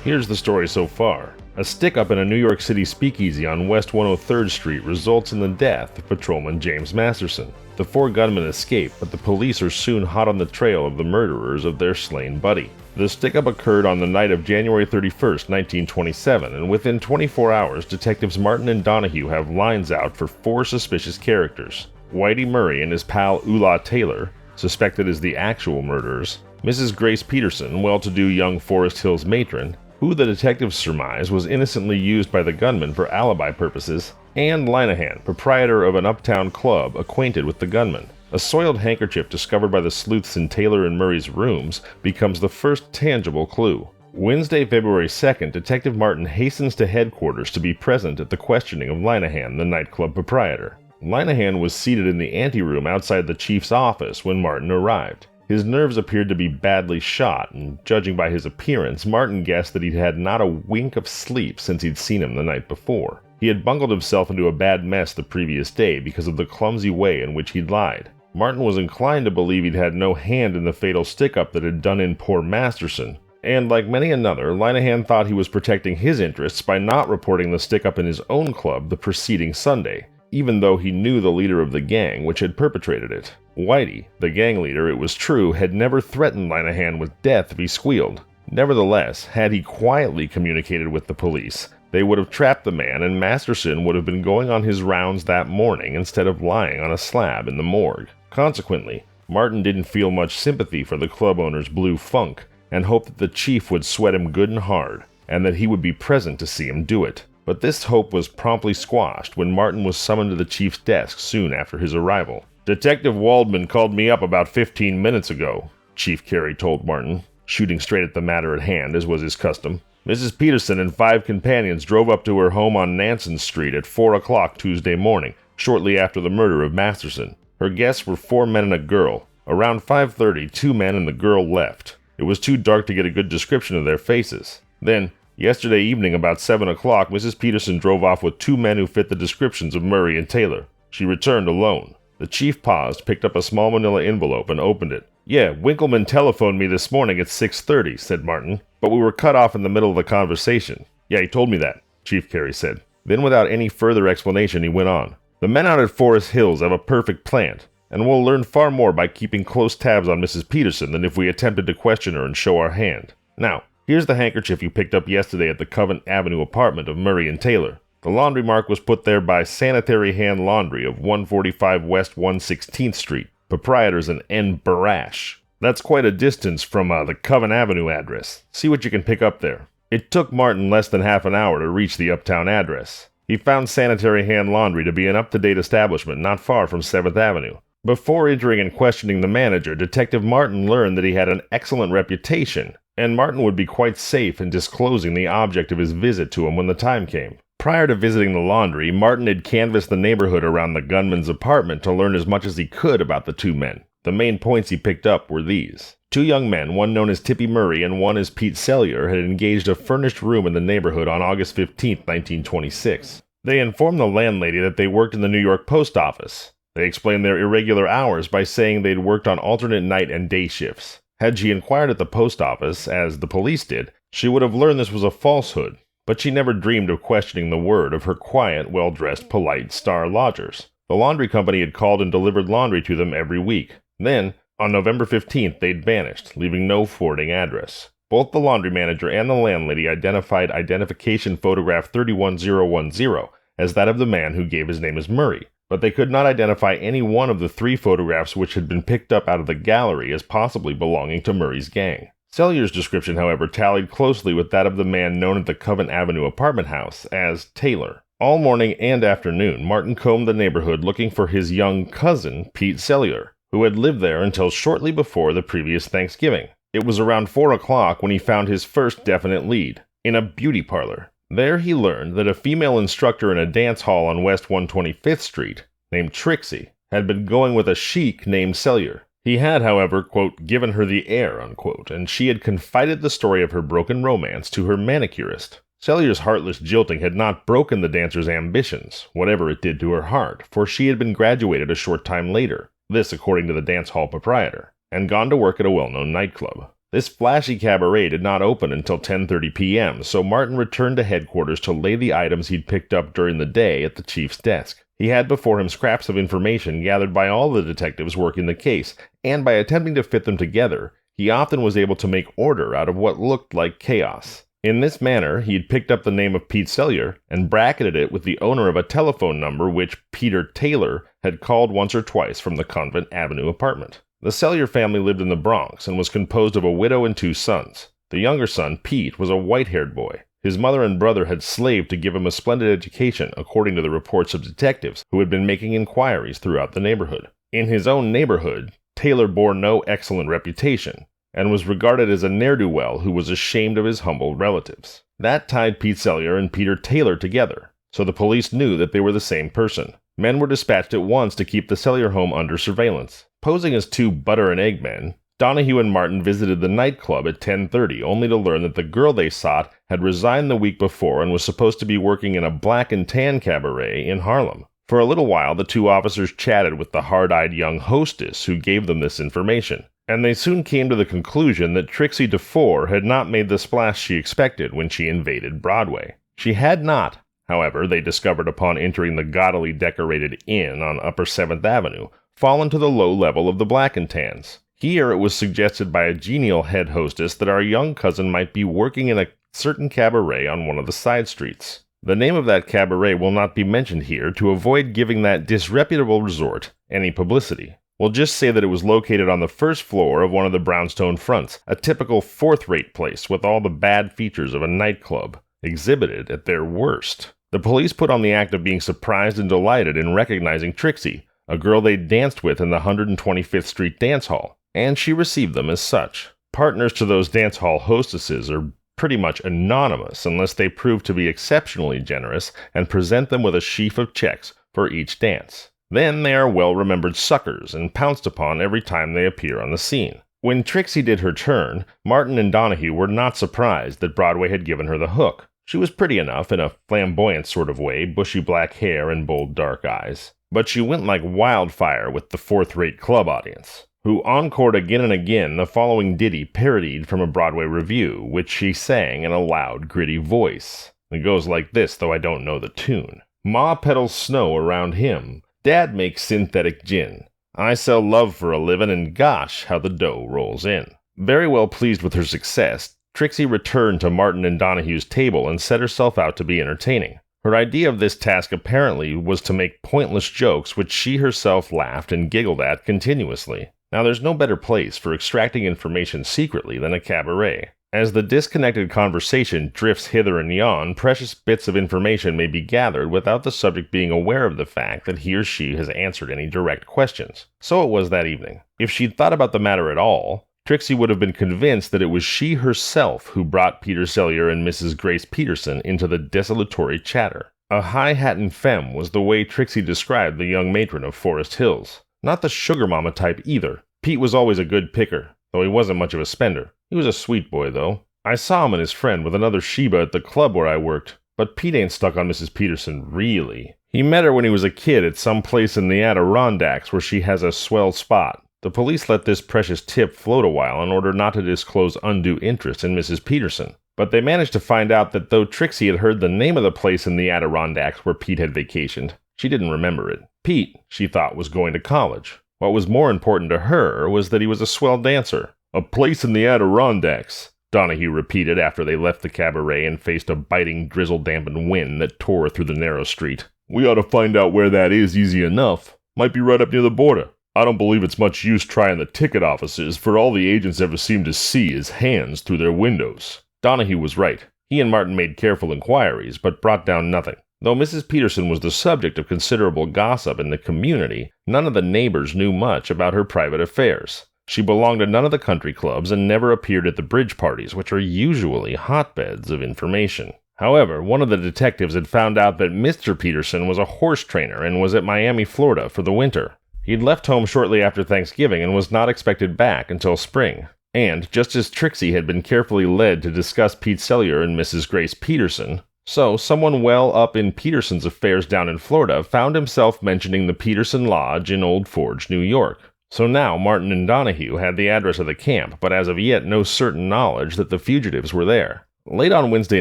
Here's the story so far. A stick-up in a New York City speakeasy on West 103rd Street results in the death of Patrolman James Masterson. The 4 gunmen escape, but the police are soon hot on the trail of the murderers of their slain buddy. The stick-up occurred on the night of January 31st, 1927, and within 24 hours, detectives Martin and Donahue have lines out for 4 suspicious characters. Whitey Murray and his pal Ula Taylor, suspected as the actual murderers, Mrs. Grace Peterson, well-to-do young Forest Hills matron, who the detectives surmise was innocently used by the gunman for alibi purposes, and Linehan, proprietor of an uptown club acquainted with the gunman. A soiled handkerchief discovered by the sleuths in Taylor and Murray's rooms becomes the first tangible clue. Wednesday, February 2nd, Detective Martin hastens to headquarters to be present at the questioning of Linehan, the nightclub proprietor. Linehan was seated in the anteroom outside the chief's office when Martin arrived. His nerves appeared to be badly shot, and judging by his appearance, Martin guessed that he'd had not a wink of sleep since he'd seen him the night before. He had bungled himself into a bad mess the previous day because of the clumsy way in which he'd lied. Martin was inclined to believe he'd had no hand in the fatal stick-up that had done in poor Masterson, and like many another, Linehan thought he was protecting his interests by not reporting the stick-up in his own club the preceding Sunday, even though he knew the leader of the gang which had perpetrated it. Whitey, the gang leader, it was true, had never threatened Linehan with death if he squealed. Nevertheless, had he quietly communicated with the police, they would have trapped the man, and Masterson would have been going on his rounds that morning instead of lying on a slab in the morgue. Consequently, Martin didn't feel much sympathy for the club owner's blue funk, and hoped that the chief would sweat him good and hard, and that he would be present to see him do it. But this hope was promptly squashed when Martin was summoned to the chief's desk soon after his arrival. "Detective Waldman called me up about 15 minutes ago," Chief Carey told Martin, shooting straight at the matter at hand as was his custom. "Mrs. Peterson and 5 companions drove up to her home on Nansen Street at 4 o'clock Tuesday morning, shortly after the murder of Masterson. Her guests were 4 men and a girl. Around 5:30, 2 men and the girl left. It was too dark to get a good description of their faces. Then, yesterday evening about 7 o'clock, Mrs. Peterson drove off with 2 men who fit the descriptions of Murray and Taylor. She returned alone." The chief paused, picked up a small manila envelope, and opened it. "Yeah, Winkleman telephoned me this morning at 6:30, said Martin, "but we were cut off in the middle of the conversation." "Yeah, he told me that," Chief Carey said. Then without any further explanation, he went on. "The men out at Forest Hills have a perfect plan, and we'll learn far more by keeping close tabs on Mrs. Peterson than if we attempted to question her and show our hand. Now, Here's the handkerchief you picked up yesterday at the Covent Avenue apartment of Murray and Taylor. The laundry mark was put there by Sanitary Hand Laundry of 145 West 116th Street. Proprietors an N. Barash. That's quite a distance from the Covent Avenue address. See what you can pick up there. It took Martin less than half an hour to reach the uptown address. He found Sanitary Hand Laundry to be an up-to-date establishment not far from 7th Avenue. Before entering and questioning the manager, Detective Martin learned that he had an excellent reputation, and Martin would be quite safe in disclosing the object of his visit to him when the time came. Prior to visiting the laundry, Martin had canvassed the neighborhood around the gunman's apartment to learn as much as he could about the two men. The main points he picked up were these. Two young men, one known as Tippy Murray and one as Pete Sellier, had engaged a furnished room in the neighborhood on August 15, 1926. They informed the landlady that they worked in the New York post office. They explained their irregular hours by saying they'd worked on alternate night and day shifts. Had she inquired at the post office, as the police did, she would have learned this was a falsehood, but she never dreamed of questioning the word of her quiet, well-dressed, polite star lodgers. The laundry company had called and delivered laundry to them every week. Then, on November 15th, they'd vanished, leaving no forwarding address. Both the laundry manager and the landlady identified identification photograph 31010 as that of the man who gave his name as Murray, but they could not identify any one of the three photographs which had been picked up out of the gallery as possibly belonging to Murray's gang. Sellier's description, however, tallied closely with that of the man known at the Covent Avenue apartment house as Taylor. All morning and afternoon, Martin combed the neighborhood looking for his young cousin, Pete Sellier, who had lived there until shortly before the previous Thanksgiving. It was around 4 o'clock when he found his first definite lead, in a beauty parlor. There he learned that a female instructor in a dance hall on West 125th Street, named Trixie, had been going with a sheik named Sellier. He had, however, quote, given her the air, unquote, and she had confided the story of her broken romance to her manicurist. Sellier's heartless jilting had not broken the dancer's ambitions, whatever it did to her heart, for she had been graduated a short time later, this according to the dance hall proprietor, and gone to work at a well-known nightclub. This flashy cabaret did not open until 10:30 p.m., so Martin returned to headquarters to lay the items he'd picked up during the day at the chief's desk. He had before him scraps of information gathered by all the detectives working the case, and by attempting to fit them together, he often was able to make order out of what looked like chaos. In this manner, he had picked up the name of Pete Sellier and bracketed it with the owner of a telephone number which Peter Taylor had called once or twice from the Covent Avenue apartment. The Sellier family lived in the Bronx and was composed of a widow and two sons. The younger son, Pete, was a white-haired boy. His mother and brother had slaved to give him a splendid education, according to the reports of detectives who had been making inquiries throughout the neighborhood. In his own neighborhood, Taylor bore no excellent reputation, and was regarded as a ne'er-do-well who was ashamed of his humble relatives. That tied Pete Sellier and Peter Taylor together, so the police knew that they were the same person. Men were dispatched at once to keep the Sellier home under surveillance. Posing as two butter and egg men, Donahue and Martin visited the nightclub at 10:30, only to learn that the girl they sought had resigned the week before and was supposed to be working in a black and tan cabaret in Harlem. For a little while, the two officers chatted with the hard-eyed young hostess who gave them this information, and they soon came to the conclusion that Trixie DeFore had not made the splash she expected when she invaded Broadway. She had not, however, they discovered upon entering the gaudily decorated inn on Upper 7th Avenue, fallen to the low level of the black and tans. Here it was suggested by a genial head hostess that our young cousin might be working in a certain cabaret on one of the side streets. The name of that cabaret will not be mentioned here to avoid giving that disreputable resort any publicity. We'll just say that it was located on the first floor of one of the brownstone fronts, a typical fourth-rate place with all the bad features of a nightclub, exhibited at their worst. The police put on the act of being surprised and delighted in recognizing Trixie, a girl they danced with in the 125th Street dance hall, and she received them as such. Partners to those dance hall hostesses are pretty much anonymous unless they prove to be exceptionally generous and present them with a sheaf of checks for each dance. Then they are well-remembered suckers and pounced upon every time they appear on the scene. When Trixie did her turn, Martin and Donahue were not surprised that Broadway had given her the hook. She was pretty enough in a flamboyant sort of way, bushy black hair and bold dark eyes. But she went like wildfire with the fourth-rate club audience, who encored again and again the following ditty parodied from a Broadway revue, which she sang in a loud, gritty voice. It goes like this, though I don't know the tune. Ma peddles snow around him. Dad makes synthetic gin. I sell love for a livin', and gosh, how the dough rolls in. Very well pleased with her success, Trixie returned to Martin and Donahue's table and set herself out to be entertaining. Her idea of this task apparently was to make pointless jokes which she herself laughed and giggled at continuously. Now there's no better place for extracting information secretly than a cabaret. As the disconnected conversation drifts hither and yon, precious bits of information may be gathered without the subject being aware of the fact that he or she has answered any direct questions. So it was that evening. If she'd thought about the matter at all, Trixie would have been convinced that it was she herself who brought Peter Cellier and Mrs. Grace Peterson into the desultory chatter. A high-hatted femme was the way Trixie described the young matron of Forest Hills. Not the sugar mama type either. Pete was always a good picker, though he wasn't much of a spender. He was a sweet boy, though. I saw him and his friend with another Sheba at the club where I worked, but Pete ain't stuck on Mrs. Peterson, really. He met her when he was a kid at some place in the Adirondacks where she has a swell spot. The police let this precious tip float a while in order not to disclose undue interest in Mrs. Peterson. But they managed to find out that though Trixie had heard the name of the place in the Adirondacks where Pete had vacationed, she didn't remember it. Pete, she thought, was going to college. What was more important to her was that he was a swell dancer. "A place in the Adirondacks," Donahue repeated after they left the cabaret and faced a biting, drizzle-dampened wind that tore through the narrow street. "We ought to find out where that is easy enough. Might be right up near the border. I don't believe it's much use trying the ticket offices, for all the agents ever seem to see is hands through their windows." Donahue was right. He and Martin made careful inquiries, but brought down nothing. Though Mrs. Peterson was the subject of considerable gossip in the community, none of the neighbors knew much about her private affairs. She belonged to none of the country clubs and never appeared at the bridge parties, which are usually hotbeds of information. However, one of the detectives had found out that Mr. Peterson was a horse trainer and was at Miami, Florida for the winter. He'd left home shortly after Thanksgiving and was not expected back until spring. And, just as Trixie had been carefully led to discuss Pete Cellier and Mrs. Grace Peterson, so someone well up in Peterson's affairs down in Florida found himself mentioning the Peterson Lodge in Old Forge, New York. So now Martin and Donahue had the address of the camp, but as of yet no certain knowledge that the fugitives were there. Late on Wednesday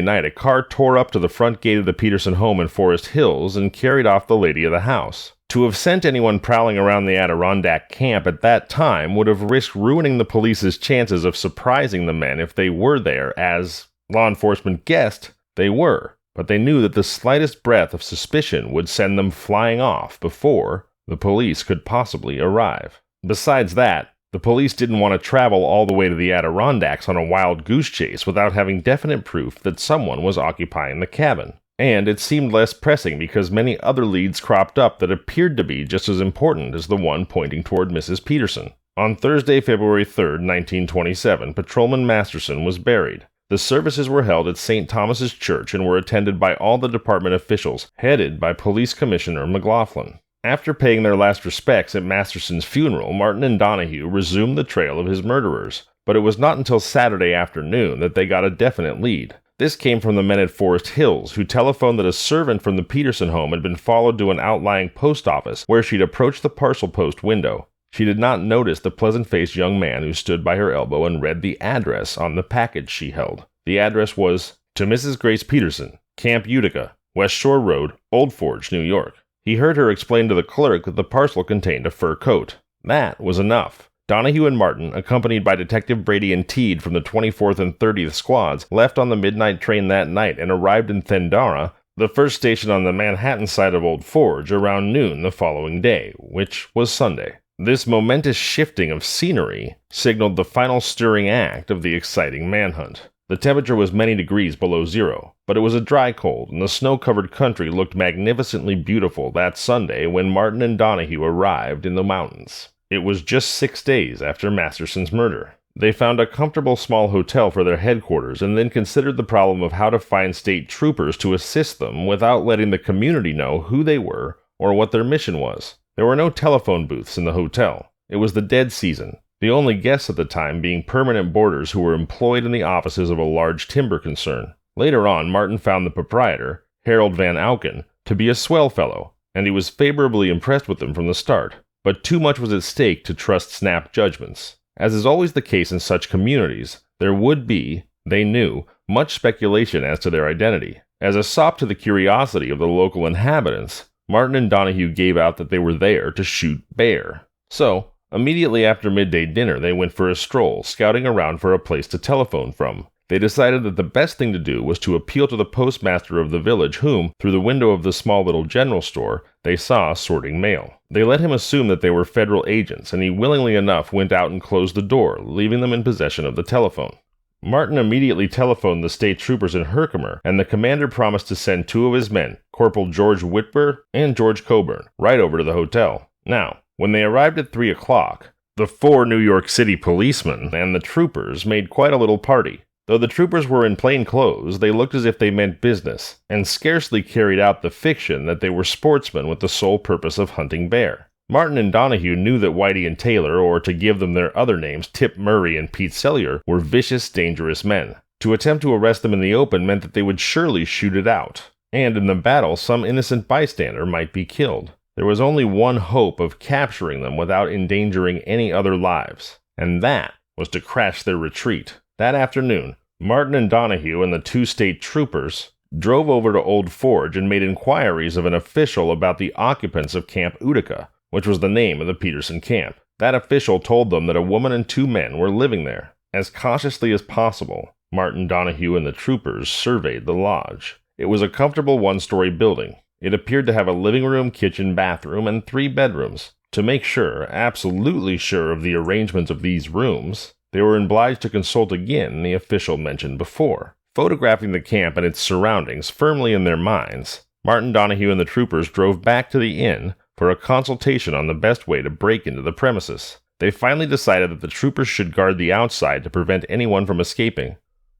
night, a car tore up to the front gate of the Peterson home in Forest Hills and carried off the lady of the house. To have sent anyone prowling around the Adirondack camp at that time would have risked ruining the police's chances of surprising the men if they were there, as law enforcement guessed they were. But they knew that the slightest breath of suspicion would send them flying off before the police could possibly arrive. Besides that, the police didn't want to travel all the way to the Adirondacks on a wild goose chase without having definite proof that someone was occupying the cabin. And it seemed less pressing because many other leads cropped up that appeared to be just as important as the one pointing toward Mrs. Peterson. On Thursday, February 3rd, 1927, Patrolman Masterson was buried. The services were held at St. Thomas's Church and were attended by all the department officials, headed by Police Commissioner McLaughlin. After paying their last respects at Masterson's funeral, Martin and Donahue resumed the trail of his murderers, but it was not until Saturday afternoon that they got a definite lead. This came from the men at Forest Hills, who telephoned that a servant from the Peterson home had been followed to an outlying post office where she'd approached the parcel post window. She did not notice the pleasant-faced young man who stood by her elbow and read the address on the package she held. The address was, "To Mrs. Grace Peterson, Camp Utica, West Shore Road, Old Forge, New York." He heard her explain to the clerk that the parcel contained a fur coat. That was enough. Donahue and Martin, accompanied by Detective Brady and Teed from the 24th and 30th squads, left on the midnight train that night and arrived in Thendara, the first station on the Manhattan side of Old Forge, around noon the following day, which was Sunday. This momentous shifting of scenery signaled the final stirring act of the exciting manhunt. The temperature was many degrees below zero, but it was a dry cold, and the snow-covered country looked magnificently beautiful that Sunday when Martin and Donahue arrived in the mountains. It was just 6 days after Masterson's murder. They found a comfortable small hotel for their headquarters and then considered the problem of how to find state troopers to assist them without letting the community know who they were or what their mission was. There were no telephone booths in the hotel. It was the dead season, the only guests at the time being permanent boarders who were employed in the offices of a large timber concern. Later on, Martin found the proprietor, Harold Van Auken, to be a swell fellow, and he was favorably impressed with him from the start. But too much was at stake to trust snap judgments. As is always the case in such communities, there would be, they knew, much speculation as to their identity. As a sop to the curiosity of the local inhabitants, Martin and Donahue gave out that they were there to shoot bear. So, immediately after midday dinner, they went for a stroll, scouting around for a place to telephone from. They decided that the best thing to do was to appeal to the postmaster of the village whom, through the window of the small little general store, they saw sorting mail. They let him assume that they were federal agents, and he willingly enough went out and closed the door, leaving them in possession of the telephone. Martin immediately telephoned the state troopers in Herkimer, and the commander promised to send 2 of his men, Corporal George Whitber and George Coburn, right over to the hotel. Now, when they arrived at 3 o'clock, the 4 New York City policemen and the troopers made quite a little party. Though the troopers were in plain clothes, they looked as if they meant business, and scarcely carried out the fiction that they were sportsmen with the sole purpose of hunting bear. Martin and Donahue knew that Whitey and Taylor, or to give them their other names, Tip Murray and Pete Sellier, were vicious, dangerous men. To attempt to arrest them in the open meant that they would surely shoot it out, and in the battle some innocent bystander might be killed. There was only one hope of capturing them without endangering any other lives, and that was to crash their retreat. That afternoon, Martin and Donahue and the 2 state troopers drove over to Old Forge and made inquiries of an official about the occupants of Camp Utica, which was the name of the Peterson camp. That official told them that a woman and 2 men were living there. As cautiously as possible, Martin, Donahue, and the troopers surveyed the lodge. It was a comfortable 1-story building. It appeared to have a living room, kitchen, bathroom, and 3 bedrooms. To make sure, absolutely sure of the arrangements of these rooms, they were obliged to consult again the official mentioned before. Photographing the camp and its surroundings firmly in their minds, Martin, Donahue, and the troopers drove back to the inn for a consultation on the best way to break into the premises. They finally decided that the troopers should guard the outside to prevent anyone from escaping.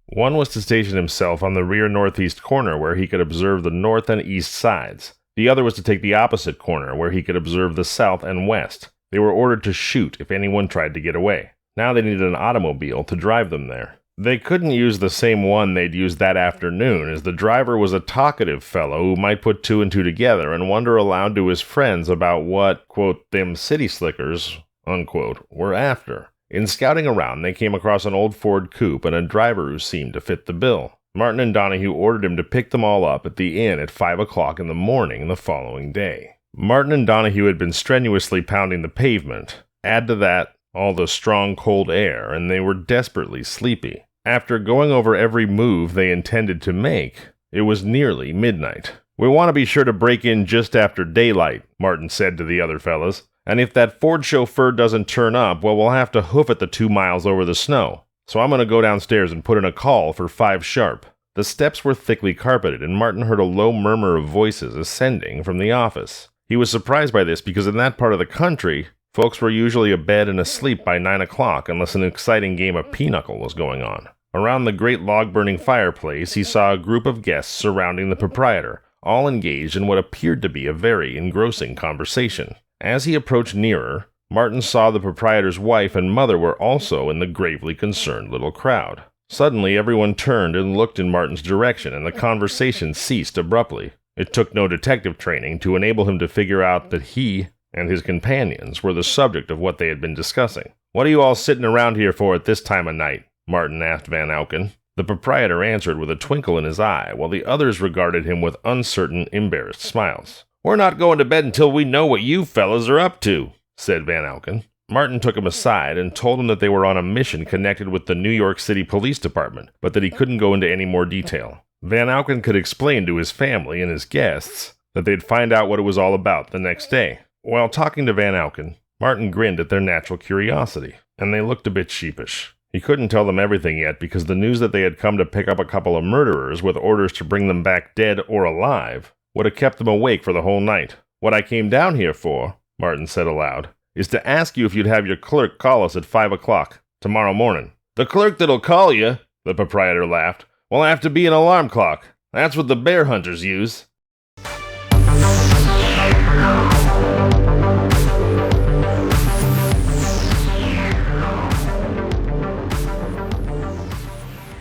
One was to station himself on the rear northeast corner where he could observe the north and east sides. The other was to take the opposite corner where he could observe the south and west. They were ordered to shoot if anyone tried to get away. Now they needed an automobile to drive them there. They couldn't use the same one they'd used that afternoon, as the driver was a talkative fellow who might put 2 and 2 together and wonder aloud to his friends about what, quote, them city slickers, unquote, were after. In scouting around, they came across an old Ford coupe and a driver who seemed to fit the bill. Martin and Donahue ordered him to pick them all up at the inn at 5 o'clock in the morning the following day. Martin and Donahue had been strenuously pounding the pavement. Add to that all the strong, cold air, and they were desperately sleepy. After going over every move they intended to make, it was nearly midnight. "We want to be sure to break in just after daylight," Martin said to the other fellas. "And if that Ford chauffeur doesn't turn up, well, we'll have to hoof it the 2 miles over the snow. So I'm going to go downstairs and put in a call for 5 sharp." The steps were thickly carpeted, and Martin heard a low murmur of voices ascending from the office. He was surprised by this because in that part of the country, folks were usually abed and asleep by 9 o'clock unless an exciting game of pinochle was going on. Around the great log-burning fireplace, he saw a group of guests surrounding the proprietor, all engaged in what appeared to be a very engrossing conversation. As he approached nearer, Martin saw the proprietor's wife and mother were also in the gravely concerned little crowd. Suddenly, everyone turned and looked in Martin's direction, and the conversation ceased abruptly. It took no detective training to enable him to figure out that he and his companions were the subject of what they had been discussing. "What are you all sitting around here for at this time of night?" Martin asked Van Auken. The proprietor answered with a twinkle in his eye, while the others regarded him with uncertain, embarrassed smiles. "We're not going to bed until we know what you fellas are up to," said Van Auken. Martin took him aside and told him that they were on a mission connected with the New York City Police Department, but that he couldn't go into any more detail. Van Auken could explain to his family and his guests that they'd find out what it was all about the next day. While talking to Van Auken, Martin grinned at their natural curiosity, and they looked a bit sheepish. He couldn't tell them everything yet because the news that they had come to pick up a couple of murderers with orders to bring them back dead or alive would have kept them awake for the whole night. "What I came down here for," Martin said aloud, "is to ask you if you'd have your clerk call us at 5 o'clock tomorrow morning." "The clerk that'll call you," the proprietor laughed, "will have to be an alarm clock. That's what the bear hunters use."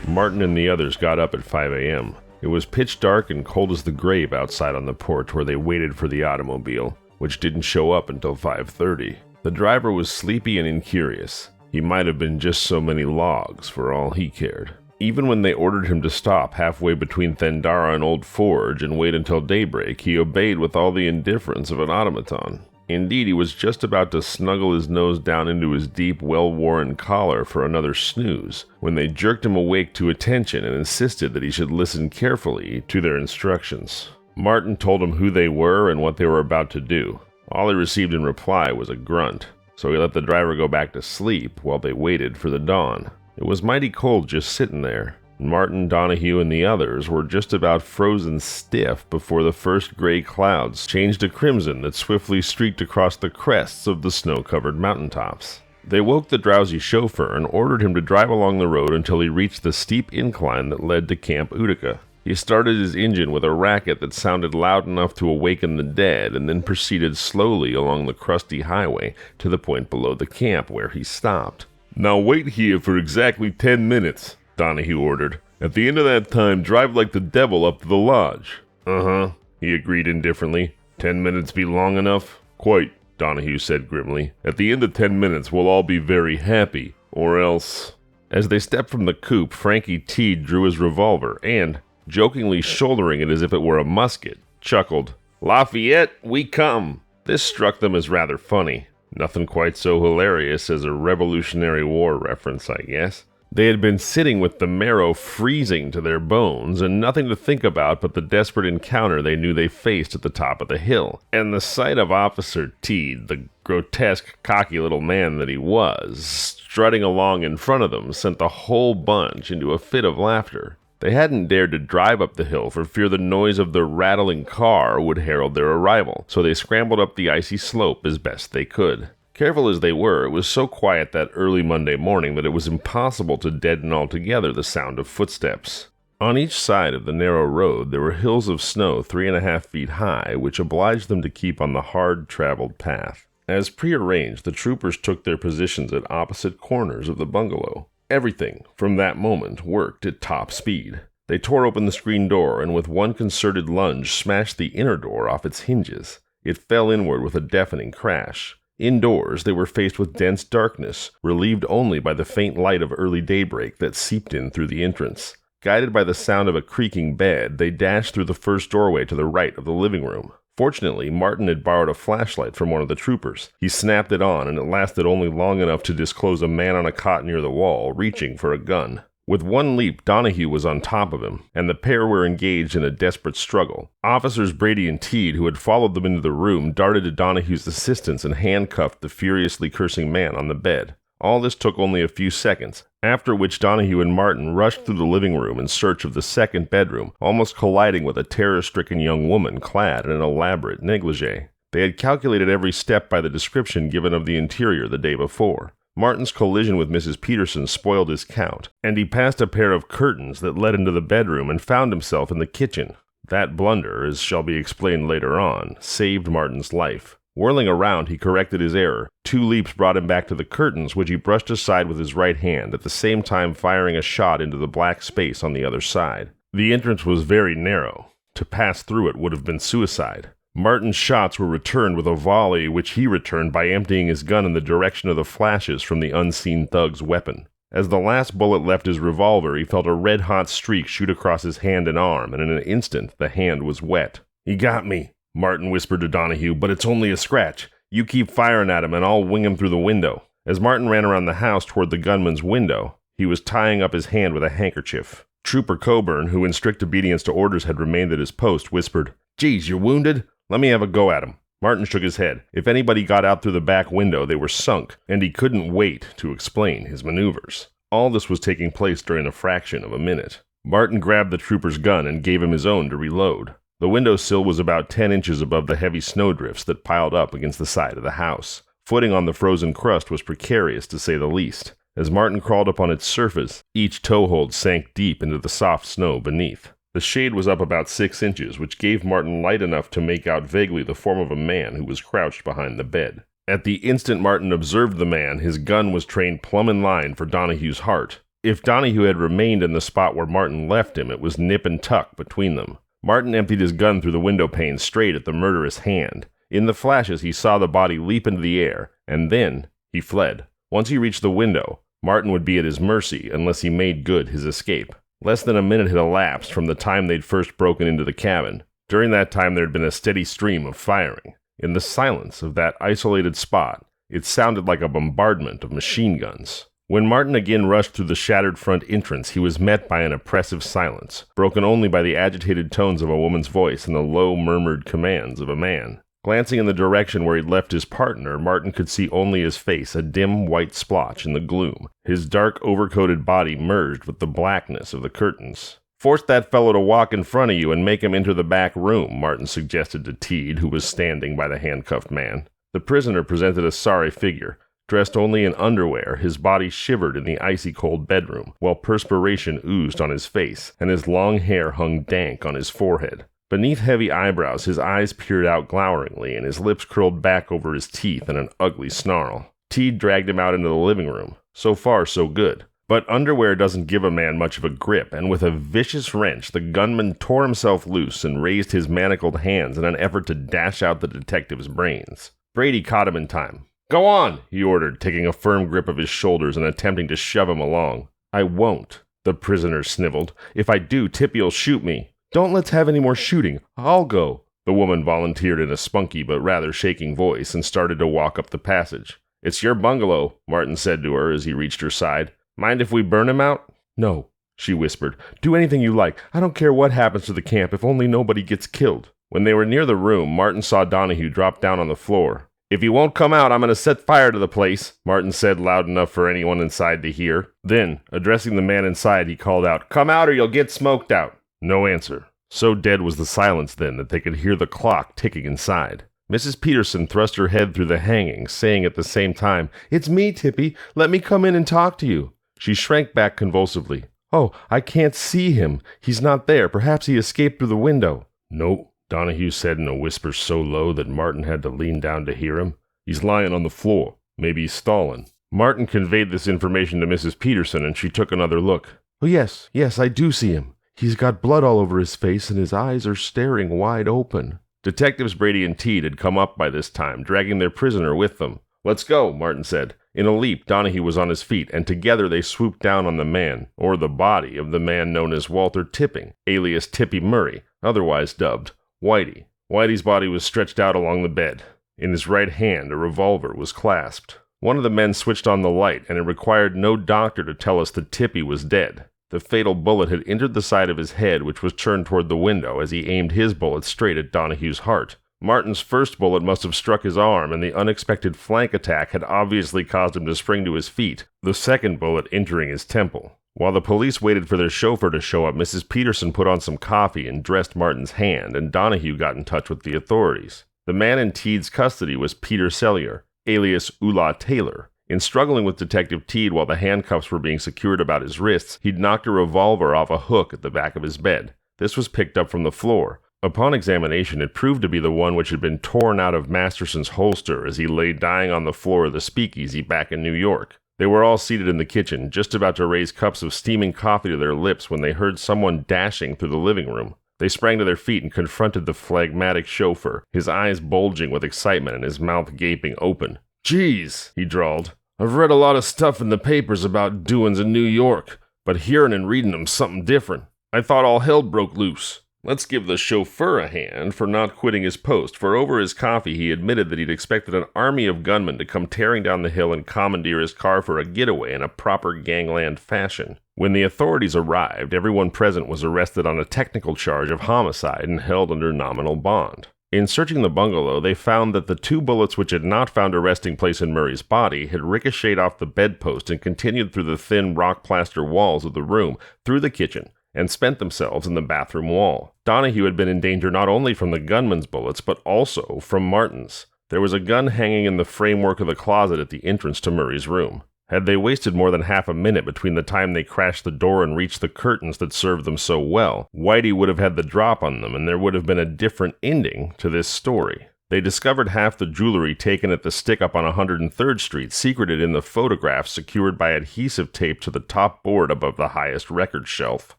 Martin and the others got up at 5 a.m. It was pitch dark and cold as the grave outside on the porch where they waited for the automobile, which didn't show up until 5:30. The driver was sleepy and incurious. He might have been just so many logs for all he cared. Even when they ordered him to stop halfway between Thendara and Old Forge and wait until daybreak, he obeyed with all the indifference of an automaton. Indeed, he was just about to snuggle his nose down into his deep, well-worn collar for another snooze, when they jerked him awake to attention and insisted that he should listen carefully to their instructions. Martin told him who they were and what they were about to do. All he received in reply was a grunt, so he let the driver go back to sleep while they waited for the dawn. It was mighty cold just sitting there. Martin, Donahue, and the others were just about frozen stiff before the first gray clouds changed to crimson that swiftly streaked across the crests of the snow-covered mountaintops. They woke the drowsy chauffeur and ordered him to drive along the road until he reached the steep incline that led to Camp Utica. He started his engine with a racket that sounded loud enough to awaken the dead, and then proceeded slowly along the crusty highway to the point below the camp where he stopped. "Now wait here for exactly 10 minutes, Donahue ordered. "At the end of that time, drive like the devil up to the lodge." "Uh-huh," he agreed indifferently. 10 minutes be long enough?" "Quite," Donahue said grimly. "At the end of 10 minutes, we'll all be very happy, or else—" As they stepped from the coupe, Frankie Teed drew his revolver and, jokingly shouldering it as if it were a musket, chuckled, "Lafayette, we come!" This struck them as rather funny. Nothing quite so hilarious as a Revolutionary War reference, I guess. They had been sitting with the marrow freezing to their bones, and nothing to think about but the desperate encounter they knew they faced at the top of the hill. And the sight of Officer Teed, the grotesque, cocky little man that he was, strutting along in front of them, sent the whole bunch into a fit of laughter. They hadn't dared to drive up the hill for fear the noise of the rattling car would herald their arrival, so they scrambled up the icy slope as best they could. Careful as they were, it was so quiet that early Monday morning that it was impossible to deaden altogether the sound of footsteps. On each side of the narrow road there were hills of snow 3.5 feet high, which obliged them to keep on the hard-traveled path. As prearranged, the troopers took their positions at opposite corners of the bungalow. Everything, from that moment, worked at top speed. They tore open the screen door and with one concerted lunge smashed the inner door off its hinges. It fell inward with a deafening crash. Indoors, they were faced with dense darkness, relieved only by the faint light of early daybreak that seeped in through the entrance. Guided by the sound of a creaking bed, they dashed through the first doorway to the right of the living room. Fortunately, Martin had borrowed a flashlight from one of the troopers. He snapped it on, and it lasted only long enough to disclose a man on a cot near the wall, reaching for a gun. With one leap, Donahue was on top of him, and the pair were engaged in a desperate struggle. Officers Brady and Teed, who had followed them into the room, darted to Donahue's assistance and handcuffed the furiously cursing man on the bed. All this took only a few seconds, after which Donahue and Martin rushed through the living room in search of the second bedroom, almost colliding with a terror-stricken young woman clad in an elaborate negligee. They had calculated every step by the description given of the interior the day before. Martin's collision with Mrs. Peterson spoiled his count, and he passed a pair of curtains that led into the bedroom and found himself in the kitchen. That blunder, as shall be explained later on, saved Martin's life. Whirling around, he corrected his error. 2 leaps brought him back to the curtains, which he brushed aside with his right hand, at the same time firing a shot into the black space on the other side. The entrance was very narrow. To pass through it would have been suicide. Martin's shots were returned with a volley, which he returned by emptying his gun in the direction of the flashes from the unseen thug's weapon. As the last bullet left his revolver, he felt a red-hot streak shoot across his hand and arm, and in an instant the hand was wet. "He got me," Martin whispered to Donahue, "but it's only a scratch. You keep firing at him, and I'll wing him through the window." As Martin ran around the house toward the gunman's window, he was tying up his hand with a handkerchief. Trooper Coburn, who in strict obedience to orders had remained at his post, whispered, "Geez, you're wounded? Let me have a go at him." Martin shook his head. If anybody got out through the back window, they were sunk, and he couldn't wait to explain his maneuvers. All this was taking place during a fraction of a minute. Martin grabbed the trooper's gun and gave him his own to reload. The windowsill was about 10 inches above the heavy snowdrifts that piled up against the side of the house. Footing on the frozen crust was precarious, to say the least. As Martin crawled up on its surface, each toehold sank deep into the soft snow beneath. The shade was up about 6 inches, which gave Martin light enough to make out vaguely the form of a man who was crouched behind the bed. At the instant Martin observed the man, his gun was trained plumb in line for Donahue's heart. If Donahue had remained in the spot where Martin left him, it was nip and tuck between them. Martin emptied his gun through the window pane straight at the murderous hand. In the flashes, he saw the body leap into the air, and then he fled. Once he reached the window, Martin would be at his mercy unless he made good his escape. Less than a minute had elapsed from the time they'd first broken into the cabin. During that time there had been a steady stream of firing. In the silence of that isolated spot, it sounded like a bombardment of machine guns. When Martin again rushed through the shattered front entrance, he was met by an oppressive silence, broken only by the agitated tones of a woman's voice and the low, murmured commands of a man. Glancing in the direction where he'd left his partner, Martin could see only his face, a dim white splotch in the gloom. His dark, overcoated body merged with the blackness of the curtains. "Force that fellow to walk in front of you and make him enter the back room," Martin suggested to Teed, who was standing by the handcuffed man. The prisoner presented a sorry figure. Dressed only in underwear, his body shivered in the icy cold bedroom, while perspiration oozed on his face, and his long hair hung dank on his forehead. Beneath heavy eyebrows, his eyes peered out gloweringly, and his lips curled back over his teeth in an ugly snarl. Teed dragged him out into the living room. So far, so good. But underwear doesn't give a man much of a grip, and with a vicious wrench, the gunman tore himself loose and raised his manacled hands in an effort to dash out the detective's brains. Brady caught him in time. "Go on," he ordered, taking a firm grip of his shoulders and attempting to shove him along. "I won't," the prisoner sniveled. "If I do, Tippy'll shoot me." "Don't let's have any more shooting. I'll go," the woman volunteered in a spunky but rather shaking voice and started to walk up the passage. "It's your bungalow," Martin said to her as he reached her side. "Mind if we burn him out?" "No," she whispered. "Do anything you like. I don't care what happens to the camp if only nobody gets killed." When they were near the room, Martin saw Donahue drop down on the floor. "If you won't come out, I'm going to set fire to the place," Martin said loud enough for anyone inside to hear. Then, addressing the man inside, he called out, "Come out or you'll get smoked out." No answer. So dead was the silence then that they could hear the clock ticking inside. Mrs. Peterson thrust her head through the hangings, saying at the same time, "It's me, Tippy. Let me come in and talk to you." She shrank back convulsively. "Oh, I can't see him. He's not there. Perhaps he escaped through the window." "No," Donahue said in a whisper so low that Martin had to lean down to hear him. "He's lying on the floor. Maybe he's stalling." Martin conveyed this information to Mrs. Peterson, and she took another look. "Oh, yes, I do see him. He's got blood all over his face, and his eyes are staring wide open." Detectives Brady and Teed had come up by this time, dragging their prisoner with them. "Let's go," Martin said. In a leap, Donahue was on his feet, and together they swooped down on the man, or the body, of the man known as Walter Tipping, alias Tippy Murray, otherwise dubbed Whitey. Whitey's body was stretched out along the bed. In his right hand, a revolver was clasped. One of the men switched on the light, and it required no doctor to tell us that Tippy was dead. The fatal bullet had entered the side of his head, which was turned toward the window, as he aimed his bullet straight at Donahue's heart. Martin's first bullet must have struck his arm, and the unexpected flank attack had obviously caused him to spring to his feet, the second bullet entering his temple. While the police waited for their chauffeur to show up, Mrs. Peterson put on some coffee and dressed Martin's hand, and Donahue got in touch with the authorities. The man in Teed's custody was Peter Sellier, alias Ula Taylor. In struggling with Detective Teed while the handcuffs were being secured about his wrists, he'd knocked a revolver off a hook at the back of his bed. This was picked up from the floor. Upon examination, it proved to be the one which had been torn out of Masterson's holster as he lay dying on the floor of the speakeasy back in New York. They were all seated in the kitchen, just about to raise cups of steaming coffee to their lips when they heard someone dashing through the living room. They sprang to their feet and confronted the phlegmatic chauffeur, his eyes bulging with excitement and his mouth gaping open. "Geez," he drawled. "I've read a lot of stuff in the papers about doin's in New York, but hearing and reading 'em's something different. I thought all hell broke loose." Let's give the chauffeur a hand for not quitting his post, for over his coffee he admitted that he'd expected an army of gunmen to come tearing down the hill and commandeer his car for a getaway in a proper gangland fashion. When the authorities arrived, everyone present was arrested on a technical charge of homicide and held under nominal bond. In searching the bungalow, they found that the two bullets which had not found a resting place in Murray's body had ricocheted off the bedpost and continued through the thin rock plaster walls of the room, through the kitchen, and spent themselves in the bathroom wall. Donahue had been in danger not only from the gunman's bullets, but also from Martin's. There was a gun hanging in the framework of the closet at the entrance to Murray's room. Had they wasted more than half a minute between the time they crashed the door and reached the curtains that served them so well, Whitey would have had the drop on them, and there would have been a different ending to this story. They discovered half the jewelry taken at the stick-up on 103rd Street, secreted in the photographs secured by adhesive tape to the top board above the highest record shelf.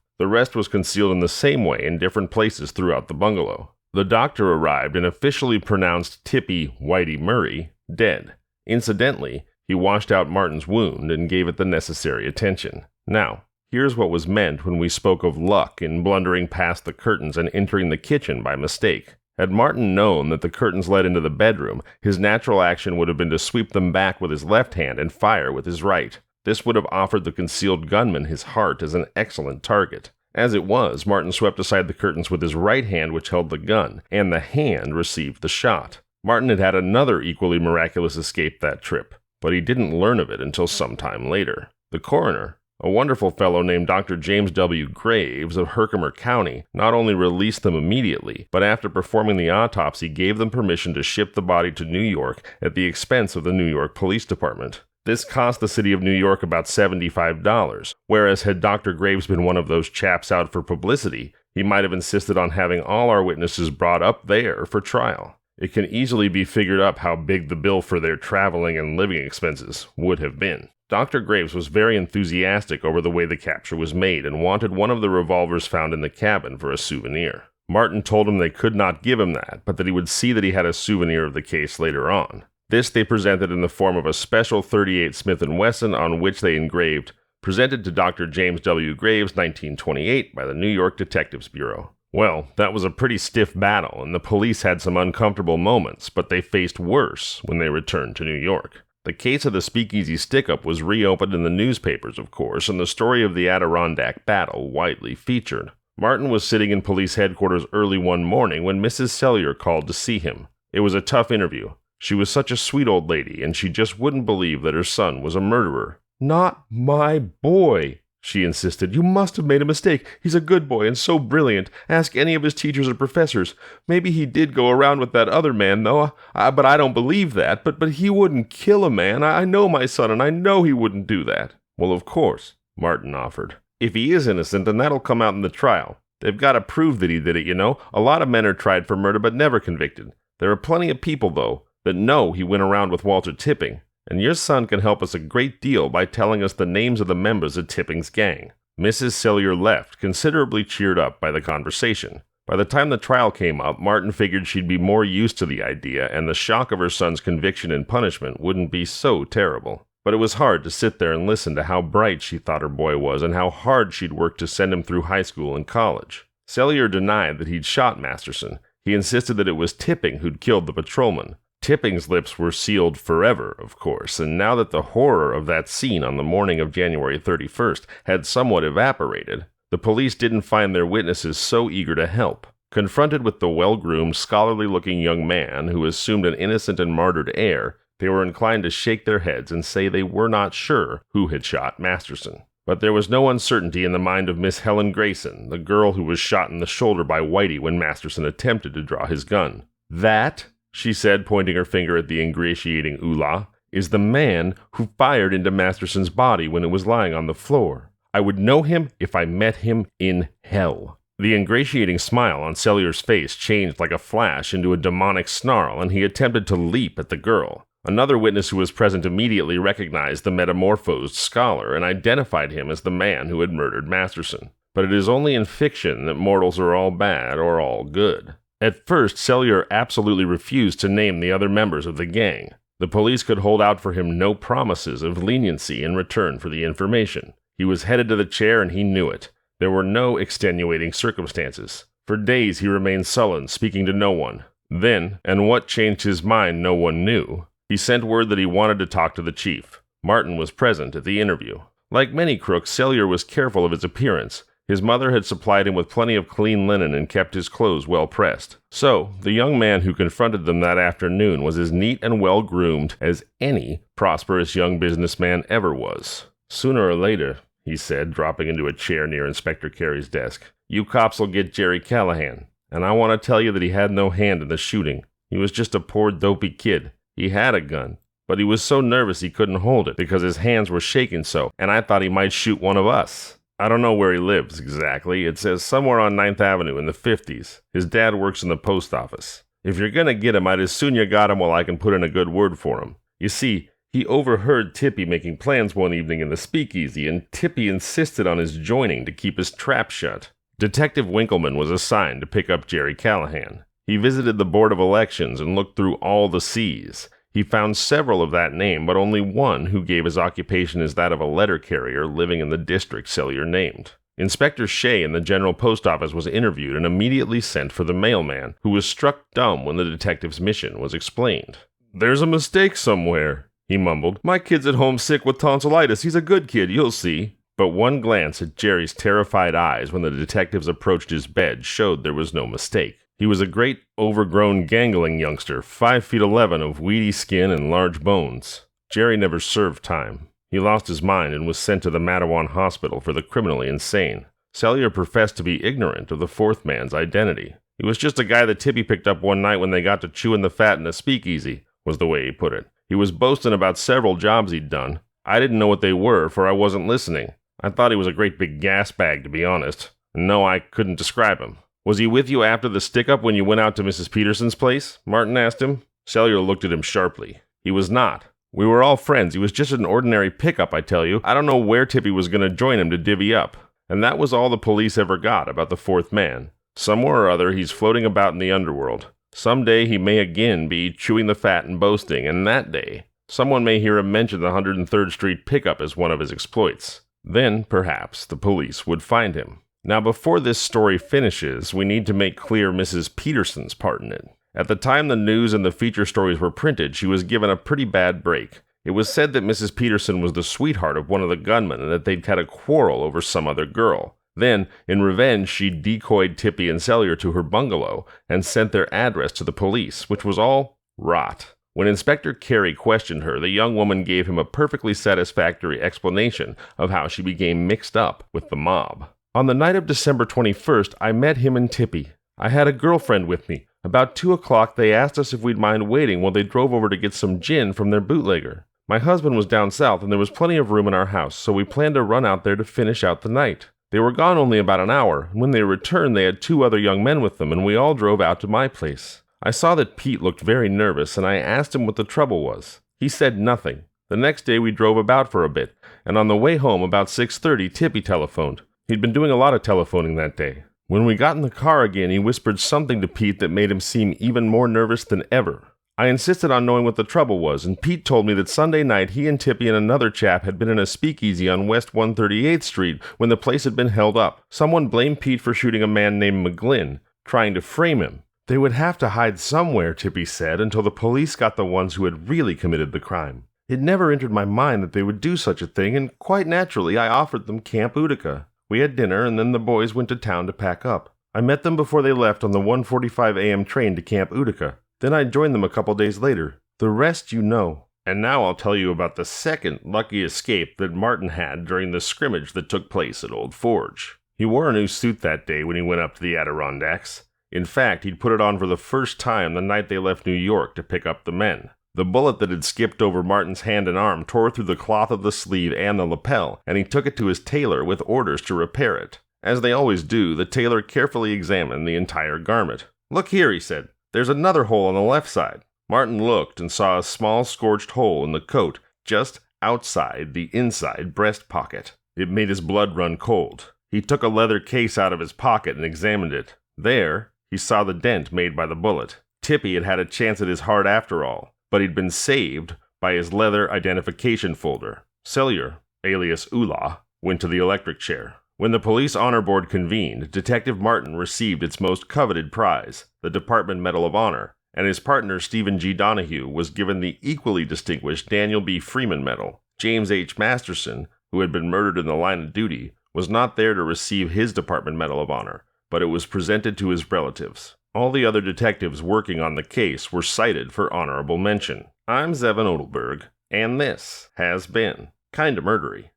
The rest was concealed in the same way in different places throughout the bungalow. The doctor arrived and officially pronounced Tippy Whitey Murray dead. Incidentally, he washed out Martin's wound and gave it the necessary attention. Now, here's what was meant when we spoke of luck in blundering past the curtains and entering the kitchen by mistake. Had Martin known that the curtains led into the bedroom, his natural action would have been to sweep them back with his left hand and fire with his right. This would have offered the concealed gunman his heart as an excellent target. As it was, Martin swept aside the curtains with his right hand, which held the gun, and the hand received the shot. Martin had another equally miraculous escape that trip, but he didn't learn of it until some time later. The coroner, a wonderful fellow named Dr. James W. Graves of Herkimer County, not only released them immediately, but after performing the autopsy gave them permission to ship the body to New York at the expense of the New York Police Department. This cost the city of New York about $75, whereas had Dr. Graves been one of those chaps out for publicity, he might have insisted on having all our witnesses brought up there for trial. It can easily be figured up how big the bill for their traveling and living expenses would have been. Dr. Graves was very enthusiastic over the way the capture was made and wanted one of the revolvers found in the cabin for a souvenir. Martin told him they could not give him that, but that he would see that he had a souvenir of the case later on. This they presented in the form of a special .38 Smith & Wesson on which they engraved, "Presented to Dr. James W. Graves, 1928, by the New York Detectives Bureau." Well, that was a pretty stiff battle, and the police had some uncomfortable moments, but they faced worse when they returned to New York. The case of the Speakeasy stick-up was reopened in the newspapers, of course, and the story of the Adirondack battle widely featured. Martin was sitting in police headquarters early one morning when Mrs. Cellier called to see him. It was a tough interview. She was such a sweet old lady, and she just wouldn't believe that her son was a murderer. "Not my boy," she insisted. "You must have made a mistake. He's a good boy and so brilliant. Ask any of his teachers or professors. Maybe he did go around with that other man, though. But I don't believe that. But he wouldn't kill a man. I know my son, and I know he wouldn't do that." "Well, of course," Martin offered. "If he is innocent, then that'll come out in the trial. They've got to prove that he did it, you know. A lot of men are tried for murder but never convicted. There are plenty of people, though, that know he went around with Walter Tipping. And your son can help us a great deal by telling us the names of the members of Tipping's gang." Mrs. Cellier left, considerably cheered up by the conversation. By the time the trial came up, Martin figured she'd be more used to the idea, and the shock of her son's conviction and punishment wouldn't be so terrible. But it was hard to sit there and listen to how bright she thought her boy was, and how hard she'd worked to send him through high school and college. Cellier denied that he'd shot Masterson. He insisted that it was Tipping who'd killed the patrolman. Tipping's lips were sealed forever, of course, and now that the horror of that scene on the morning of January 31st had somewhat evaporated, the police didn't find their witnesses so eager to help. Confronted with the well-groomed, scholarly-looking young man who assumed an innocent and martyred air, they were inclined to shake their heads and say they were not sure who had shot Masterson. But there was no uncertainty in the mind of Miss Helen Grayson, the girl who was shot in the shoulder by Whitey when Masterson attempted to draw his gun. "That," she said, pointing her finger at the ingratiating Ula, "is the man who fired into Masterson's body when it was lying on the floor. I would know him if I met him in hell." The ingratiating smile on Cellier's face changed like a flash into a demonic snarl, and he attempted to leap at the girl. Another witness who was present immediately recognized the metamorphosed scholar and identified him as the man who had murdered Masterson. But it is only in fiction that mortals are all bad or all good. At first, Cellier absolutely refused to name the other members of the gang. The police could hold out for him no promises of leniency in return for the information. He was headed to the chair and he knew it. There were no extenuating circumstances. For days he remained sullen, speaking to no one. Then, and what changed his mind no one knew, he sent word that he wanted to talk to the chief. Martin was present at the interview. Like many crooks, Cellier was careful of his appearance. His mother had supplied him with plenty of clean linen and kept his clothes well pressed. So, the young man who confronted them that afternoon was as neat and well groomed as any prosperous young businessman ever was. "Sooner or later," he said, dropping into a chair near Inspector Carey's desk, "you cops will get Jerry Callahan. And I want to tell you that he had no hand in the shooting. He was just a poor dopey kid. He had a gun, but he was so nervous he couldn't hold it because his hands were shaking so, and I thought he might shoot one of us. I don't know where he lives exactly. It says somewhere on 9th Avenue in the 50s. His dad works in the post office. If you're gonna get him, I'd as soon you got him while I can put in a good word for him. You see, he overheard Tippy making plans one evening in the Speakeasy, and Tippy insisted on his joining to keep his trap shut." Detective Winkleman was assigned to pick up Jerry Callahan. He visited the Board of Elections and looked through all the C's. He found several of that name, but only one who gave his occupation as that of a letter carrier living in the district Cellier named. Inspector Shea in the General Post Office was interviewed and immediately sent for the mailman, who was struck dumb when the detective's mission was explained. "There's a mistake somewhere," he mumbled. "My kid's at home sick with tonsillitis. He's a good kid, you'll see." But one glance at Jerry's terrified eyes when the detectives approached his bed showed there was no mistake. He was a great, overgrown, gangling youngster, 5'11" of weedy skin and large bones. Jerry never served time. He lost his mind and was sent to the Matawan Hospital for the criminally insane. Cellier professed to be ignorant of the fourth man's identity. He was just a guy that Tippy picked up one night when they got to chewing the fat in a speakeasy, was the way he put it. He was boasting about several jobs he'd done. I didn't know what they were, for I wasn't listening. I thought he was a great big gas bag, to be honest. No, I couldn't describe him. "Was he with you after the stick-up when you went out to Mrs. Peterson's place?" Martin asked him. Cellier looked at him sharply. "He was not. We were all friends. He was just an ordinary pickup, I tell you. I don't know where Tippy was going to join him to divvy up." And that was all the police ever got about the fourth man. Somewhere or other, he's floating about in the underworld. Someday he may again be chewing the fat and boasting, and that day, someone may hear him mention the 103rd Street pickup as one of his exploits. Then, perhaps, the police would find him. Now, before this story finishes, we need to make clear Mrs. Peterson's part in it. At the time the news and the feature stories were printed, she was given a pretty bad break. It was said that Mrs. Peterson was the sweetheart of one of the gunmen and that they'd had a quarrel over some other girl. Then, in revenge, she decoyed Tippy and Cellier to her bungalow and sent their address to the police, which was all rot. When Inspector Carey questioned her, the young woman gave him a perfectly satisfactory explanation of how she became mixed up with the mob. "On the night of December 21st, I met him and Tippy. I had a girlfriend with me. About 2 o'clock, they asked us if we'd mind waiting while they drove over to get some gin from their bootlegger. My husband was down south, and there was plenty of room in our house, so we planned to run out there to finish out the night. They were gone only about an hour, and when they returned, they had 2 other young men with them, and we all drove out to my place. I saw that Pete looked very nervous, and I asked him what the trouble was. He said nothing. The next day we drove about for a bit, and on the way home about 6:30, Tippy telephoned. He'd been doing a lot of telephoning that day. When we got in the car again, he whispered something to Pete that made him seem even more nervous than ever. I insisted on knowing what the trouble was, and Pete told me that Sunday night he and Tippy and another chap had been in a speakeasy on West 138th Street when the place had been held up. Someone blamed Pete for shooting a man named McGlynn, trying to frame him. They would have to hide somewhere, Tippy said, until the police got the ones who had really committed the crime. It never entered my mind that they would do such a thing, and quite naturally I offered them Camp Utica. We had dinner, and then the boys went to town to pack up. I met them before they left on the 1:45 a.m. train to Camp Utica. Then I joined them a couple days later. The rest you know. And now I'll tell you about the second lucky escape that Martin had during the scrimmage that took place at Old Forge. He wore a new suit that day when he went up to the Adirondacks. In fact, he'd put it on for the first time the night they left New York to pick up the men. The bullet that had skipped over Martin's hand and arm tore through the cloth of the sleeve and the lapel, and he took it to his tailor with orders to repair it. As they always do, the tailor carefully examined the entire garment. "Look here," he said. "There's another hole on the left side." Martin looked and saw a small scorched hole in the coat just outside the inside breast pocket. It made his blood run cold. He took a leather case out of his pocket and examined it. There, he saw the dent made by the bullet. Tippy had had a chance at his heart after all, but he'd been saved by his leather identification folder. Cellier, alias Outlaw, went to the electric chair. When the police honor board convened, Detective Martin received its most coveted prize, the Department Medal of Honor, and his partner Stephen G. Donahue was given the equally distinguished Daniel B. Freeman Medal. James H. Masterson, who had been murdered in the line of duty, was not there to receive his Department Medal of Honor, but it was presented to his relatives. All the other detectives working on the case were cited for honorable mention. I'm Zevon Odelberg, and this has been Kinda Murdery.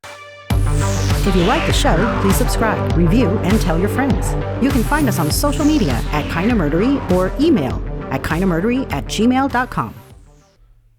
If you like the show, please subscribe, review, and tell your friends. You can find us on social media at Kinda Murdery or email at kindamurdery@gmail.com.